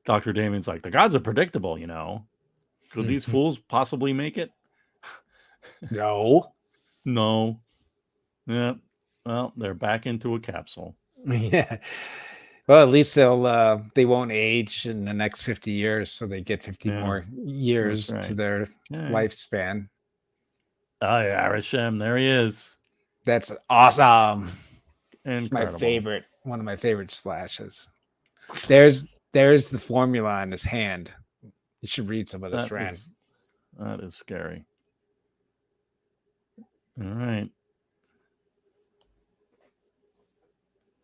Dr. Damien's like, the gods are predictable, you know. Could these fools possibly make it? No. Yeah. Well, they're back into a capsule. Yeah. Well, at least they won't age in the next 50 years, so they get 50 more years to their lifespan. Oh, yeah, Arishem, there he is. That's awesome. Incredible. My favorite, one of my favorite splashes. There's the formula on his hand. You should read some of this, Rand. That is scary. All right.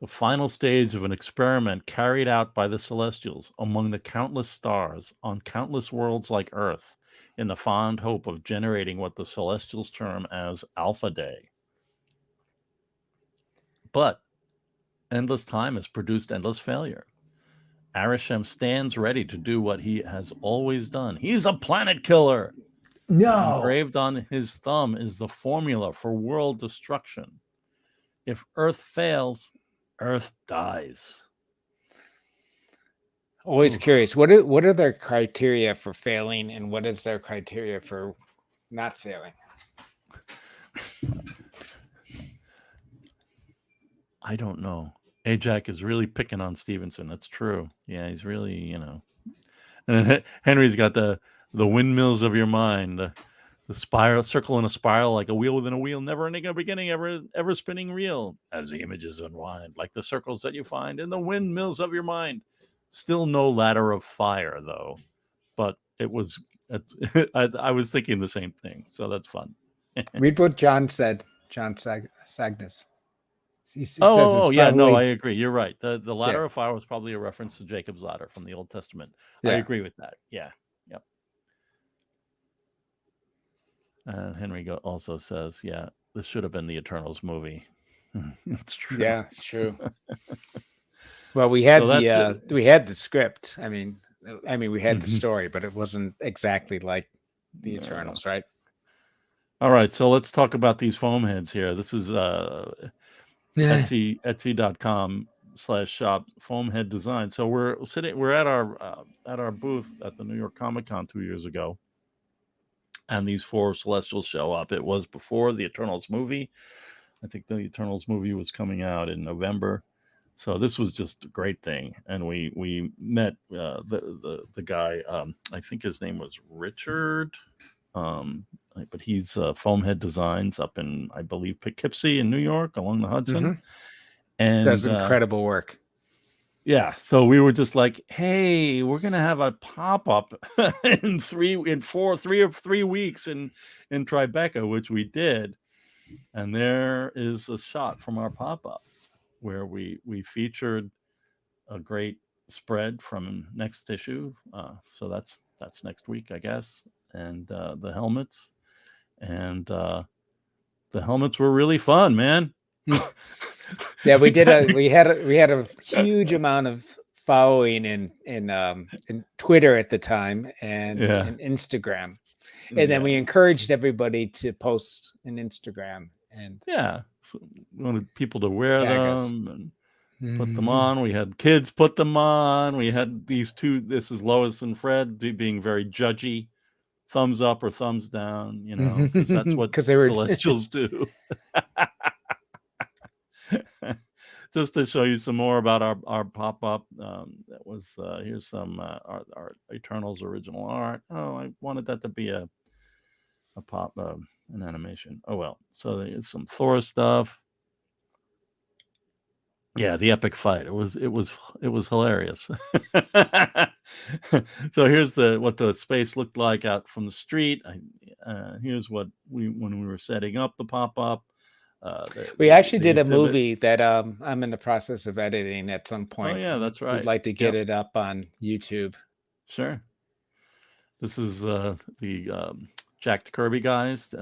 The final stage of an experiment carried out by the Celestials among the countless stars on countless worlds like Earth in the fond hope of generating what the Celestials term as Alpha Day. But endless time has produced endless failure. Arishem stands ready to do what he has always done. He's a planet killer. No. Engraved on his thumb is the formula for world destruction. If Earth fails, Earth dies. Always curious. What are their criteria for failing, and what is their criteria for not failing? I don't know. Ajax is really picking on Stevenson. That's true. Yeah, he's really, you know. And Henry's got the windmills of your mind, the spiral, circle in a spiral, like a wheel within a wheel, never ending a beginning, ever spinning reel, as the images unwind, like the circles that you find in the windmills of your mind. Still no ladder of fire, though. But it was, I was thinking the same thing. So that's fun. Read what John said. John Sagnas. He Yeah, no, I agree. You're right. The ladder of fire was probably a reference to Jacob's ladder from the Old Testament. Yeah. I agree with that. Yeah. Yep. Henry also says, yeah, this should have been the Eternals movie. It's true. Yeah, it's true. Well, we had we had the script. I mean, we had the story, but it wasn't exactly like the Eternals, right? All right, so let's talk about these foam heads here. This is Etsy.com/shop foamhead design. So we're at our booth at the New York Comic Con 2 years ago, and these four Celestials show up. It was before the Eternals movie. I think the Eternals movie was coming out in November, so this was just a great thing. And we met the guy. I think his name was Richard. But he's Foamhead Designs up in, I believe, Poughkeepsie in New York along the Hudson. And does incredible work. Yeah. So we were just like, hey, we're going to have a pop-up in 3 weeks in Tribeca, which we did. And there is a shot from our pop-up where we featured a great spread from next issue. So that's next week, I guess. And the helmets, and the helmets were really fun, man. Yeah, we had a huge amount of following in Twitter at the time, and in Instagram. And then we encouraged everybody to post an Instagram, and so we wanted people to wear tag them us. and put them on. We had kids put them on. We had these two. This is Lois and Fred being very judgy, thumbs up or thumbs down. Because that's what Celestials do. Just to show you some more about our pop-up, that was here's some our Eternals original art. Oh, I wanted that to be a pop an animation. Oh well. So there's some Thor stuff. Yeah, the epic fight. It was hilarious. So here's what the space looked like out from the street. Here's what when we were setting up the pop-up. We actually did a movie that I'm in the process of editing at some point. Oh yeah, that's right. We'd like to get it up on YouTube. Sure. This is the Jack Kirby guys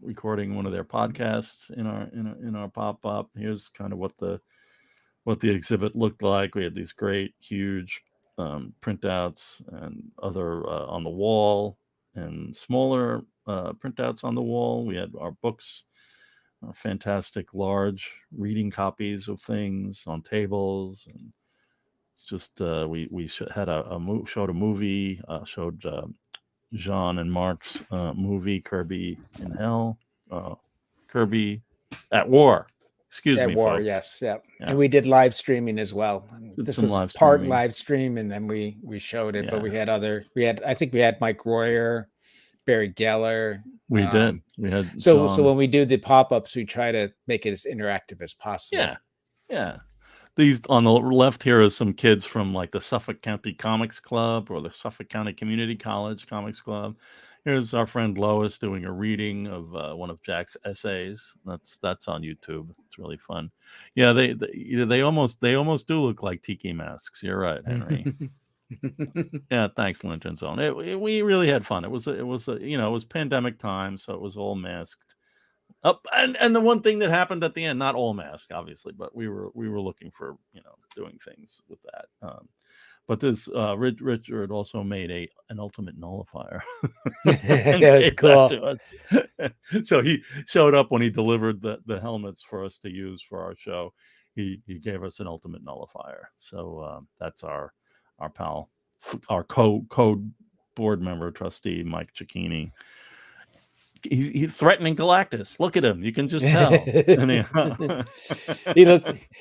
recording one of their podcasts in our pop-up. Here's kind of what the exhibit looked like. We had these great huge printouts and other on the wall, and smaller printouts on the wall. We had our books, fantastic large reading copies of things on tables, and it's just we had showed a movie, showed Jean and Mark's movie Kirby in Hell, Kirby at War. Excuse me, War, folks. yes, yeah. And we did live streaming as well. This was part live stream, and then we showed it. But we had I think we had Mike Royer, Barry Geller. We did. We had so when we do the pop-ups, we try to make it as interactive as possible. Yeah. These on the left here are some kids from like the Suffolk County Comics Club or the Suffolk County Community College Comics Club. Here's our friend Lois doing a reading of one of Jack's essays. That's on YouTube. It's really fun. Yeah, they almost do look like tiki masks. You're right, Henry. Yeah, thanks, Linton Zone. We really had fun. It was pandemic time, so it was all masked. And the one thing that happened at the end, not all mask, obviously, but we were looking for doing things with that. But this Richard also made an ultimate nullifier. That was cool. To us. So he showed up when he delivered the helmets for us to use for our show. He gave us an ultimate nullifier. So that's our pal, our code board member trustee Mike Cicchini. He's threatening Galactus. Look at him. You can just tell.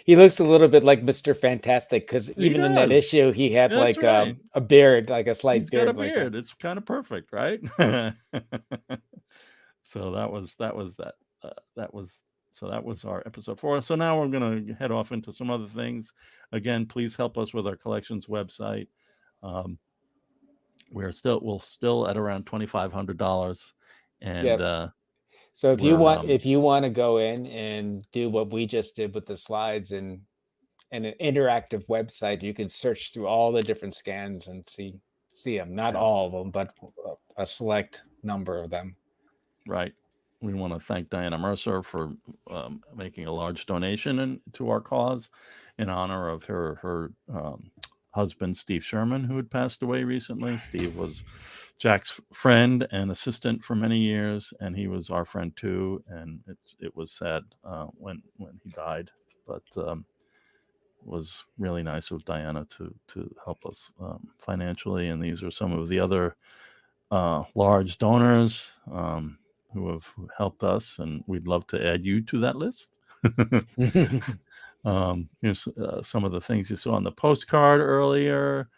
He looks a little bit like Mr. Fantastic, because even in that issue he had a beard, like a slight beard. He's got a beard. It's kind of perfect, right? So that was our episode 4. So now we're going to head off into some other things. Again, please help us with our collections website. We're still at around $2,500. And so if you want to go in and do what we just did with the slides and an interactive website, you can search through all the different scans and see them. Not all of them, but a select number of them. Right. We want to thank Diana Mercer for making a large donation to our cause in honor of her husband, Steve Sherman, who had passed away recently. Steve was Jack's friend and assistant for many years, and he was our friend too. And it was sad when he died, but it was really nice of Diana to help us financially. And these are some of the other large donors who have helped us, and we'd love to add you to that list. Here's some of the things you saw on the postcard earlier.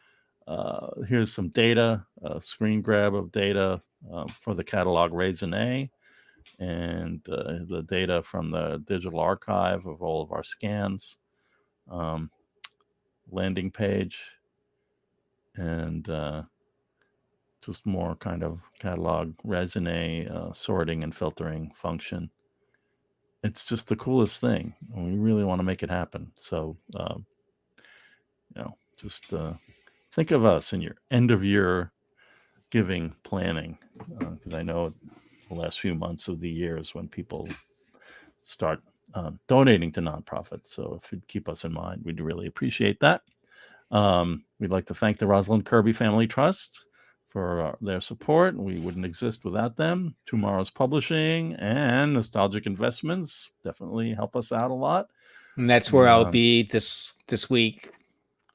Here's some data, a screen grab of data for the catalog Raisonné, and the data from the digital archive of all of our scans, landing page, and just more kind of catalog Raisonné sorting and filtering function. it's just the coolest thing. We really want to make it happen. So, just think of us in your end of year giving planning, because I know the last few months of the year is when people start donating to nonprofits. So if you'd keep us in mind, we'd really appreciate that. We'd like to thank the Rosalind Kirby Family Trust for their support. We wouldn't exist without them. Tomorrow's Publishing and Nostalgic Investments definitely help us out a lot. And that's where I'll be this week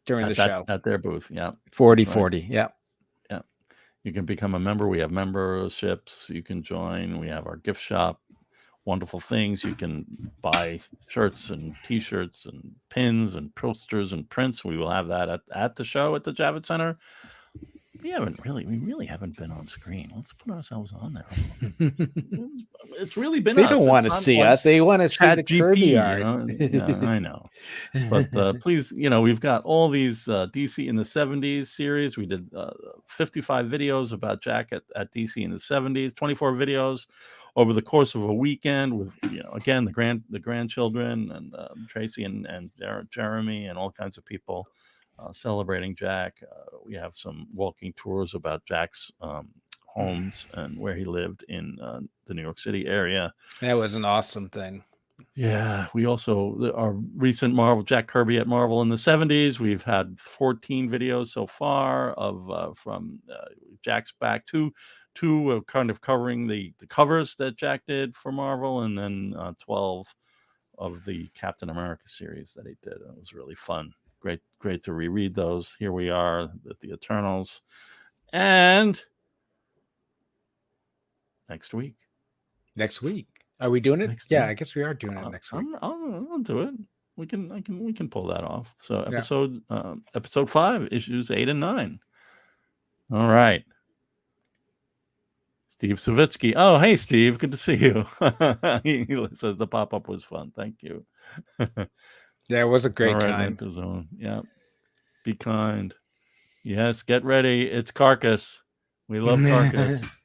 during the show. At their booth, yeah. 40/40, right. Yeah. Yeah. You can become a member. We have memberships. You can join. We have our gift shop. Wonderful things. You can buy shirts and T-shirts and pins and posters and prints. We will have that at the show at the Javits Center. We really haven't been on screen. Let's put ourselves on there. It's really been. They don't want to see us. They want to see the Kirby art. Yeah, I know. But please, we've got all these DC in the 70s series. We did 55 videos about Jack at DC in the 70s. 24 videos over the course of a weekend with, again, the grandchildren and Tracy and Jeremy and all kinds of people celebrating Jack. We have some walking tours about Jack's homes and where he lived in the New York City area. That was an awesome thing. Yeah, we also, our recent Jack Kirby at Marvel in the 70s, we've had 14 videos so far of from Jack's back to kind of covering the covers that Jack did for Marvel, and then 12 of the Captain America series that he did. It was really fun. Great to reread those. Here we are at the Eternals. And next week. Are we doing it? Yeah, I guess we are doing it next week. I'll do it. We can pull that off. So episode 5, issues 8 and 9. All right. Steve Savitsky. Oh, hey, Steve. Good to see you. He says the pop-up was fun. Thank you. Yeah, it was a great time. Yeah. Be kind. Yes, get ready. It's Carcass. We love Carcass.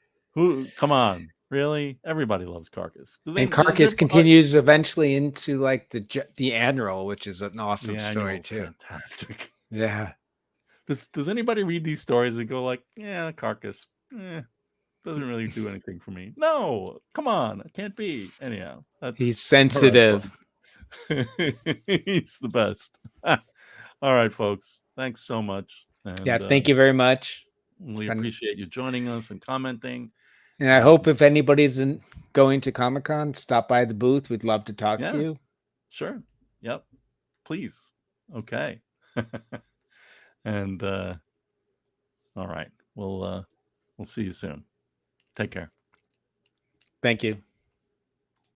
Come on. Really? Everybody loves Carcass. And Carcass continues eventually into like the Admiral, which is an awesome story too. Fantastic. Yeah. Does anybody read these stories and go like, yeah, Carcass, doesn't really do anything for me? No, come on, it can't be. Anyhow, he's sensitive. He's the best. All right, folks. Thanks so much. And, thank you very much. We appreciate you joining us and commenting. And I hope if anybody's going to Comic-Con, stop by the booth. We'd love to talk to you. Sure. Yep. Please. Okay. And all right. We'll see you soon. Take care. Thank you.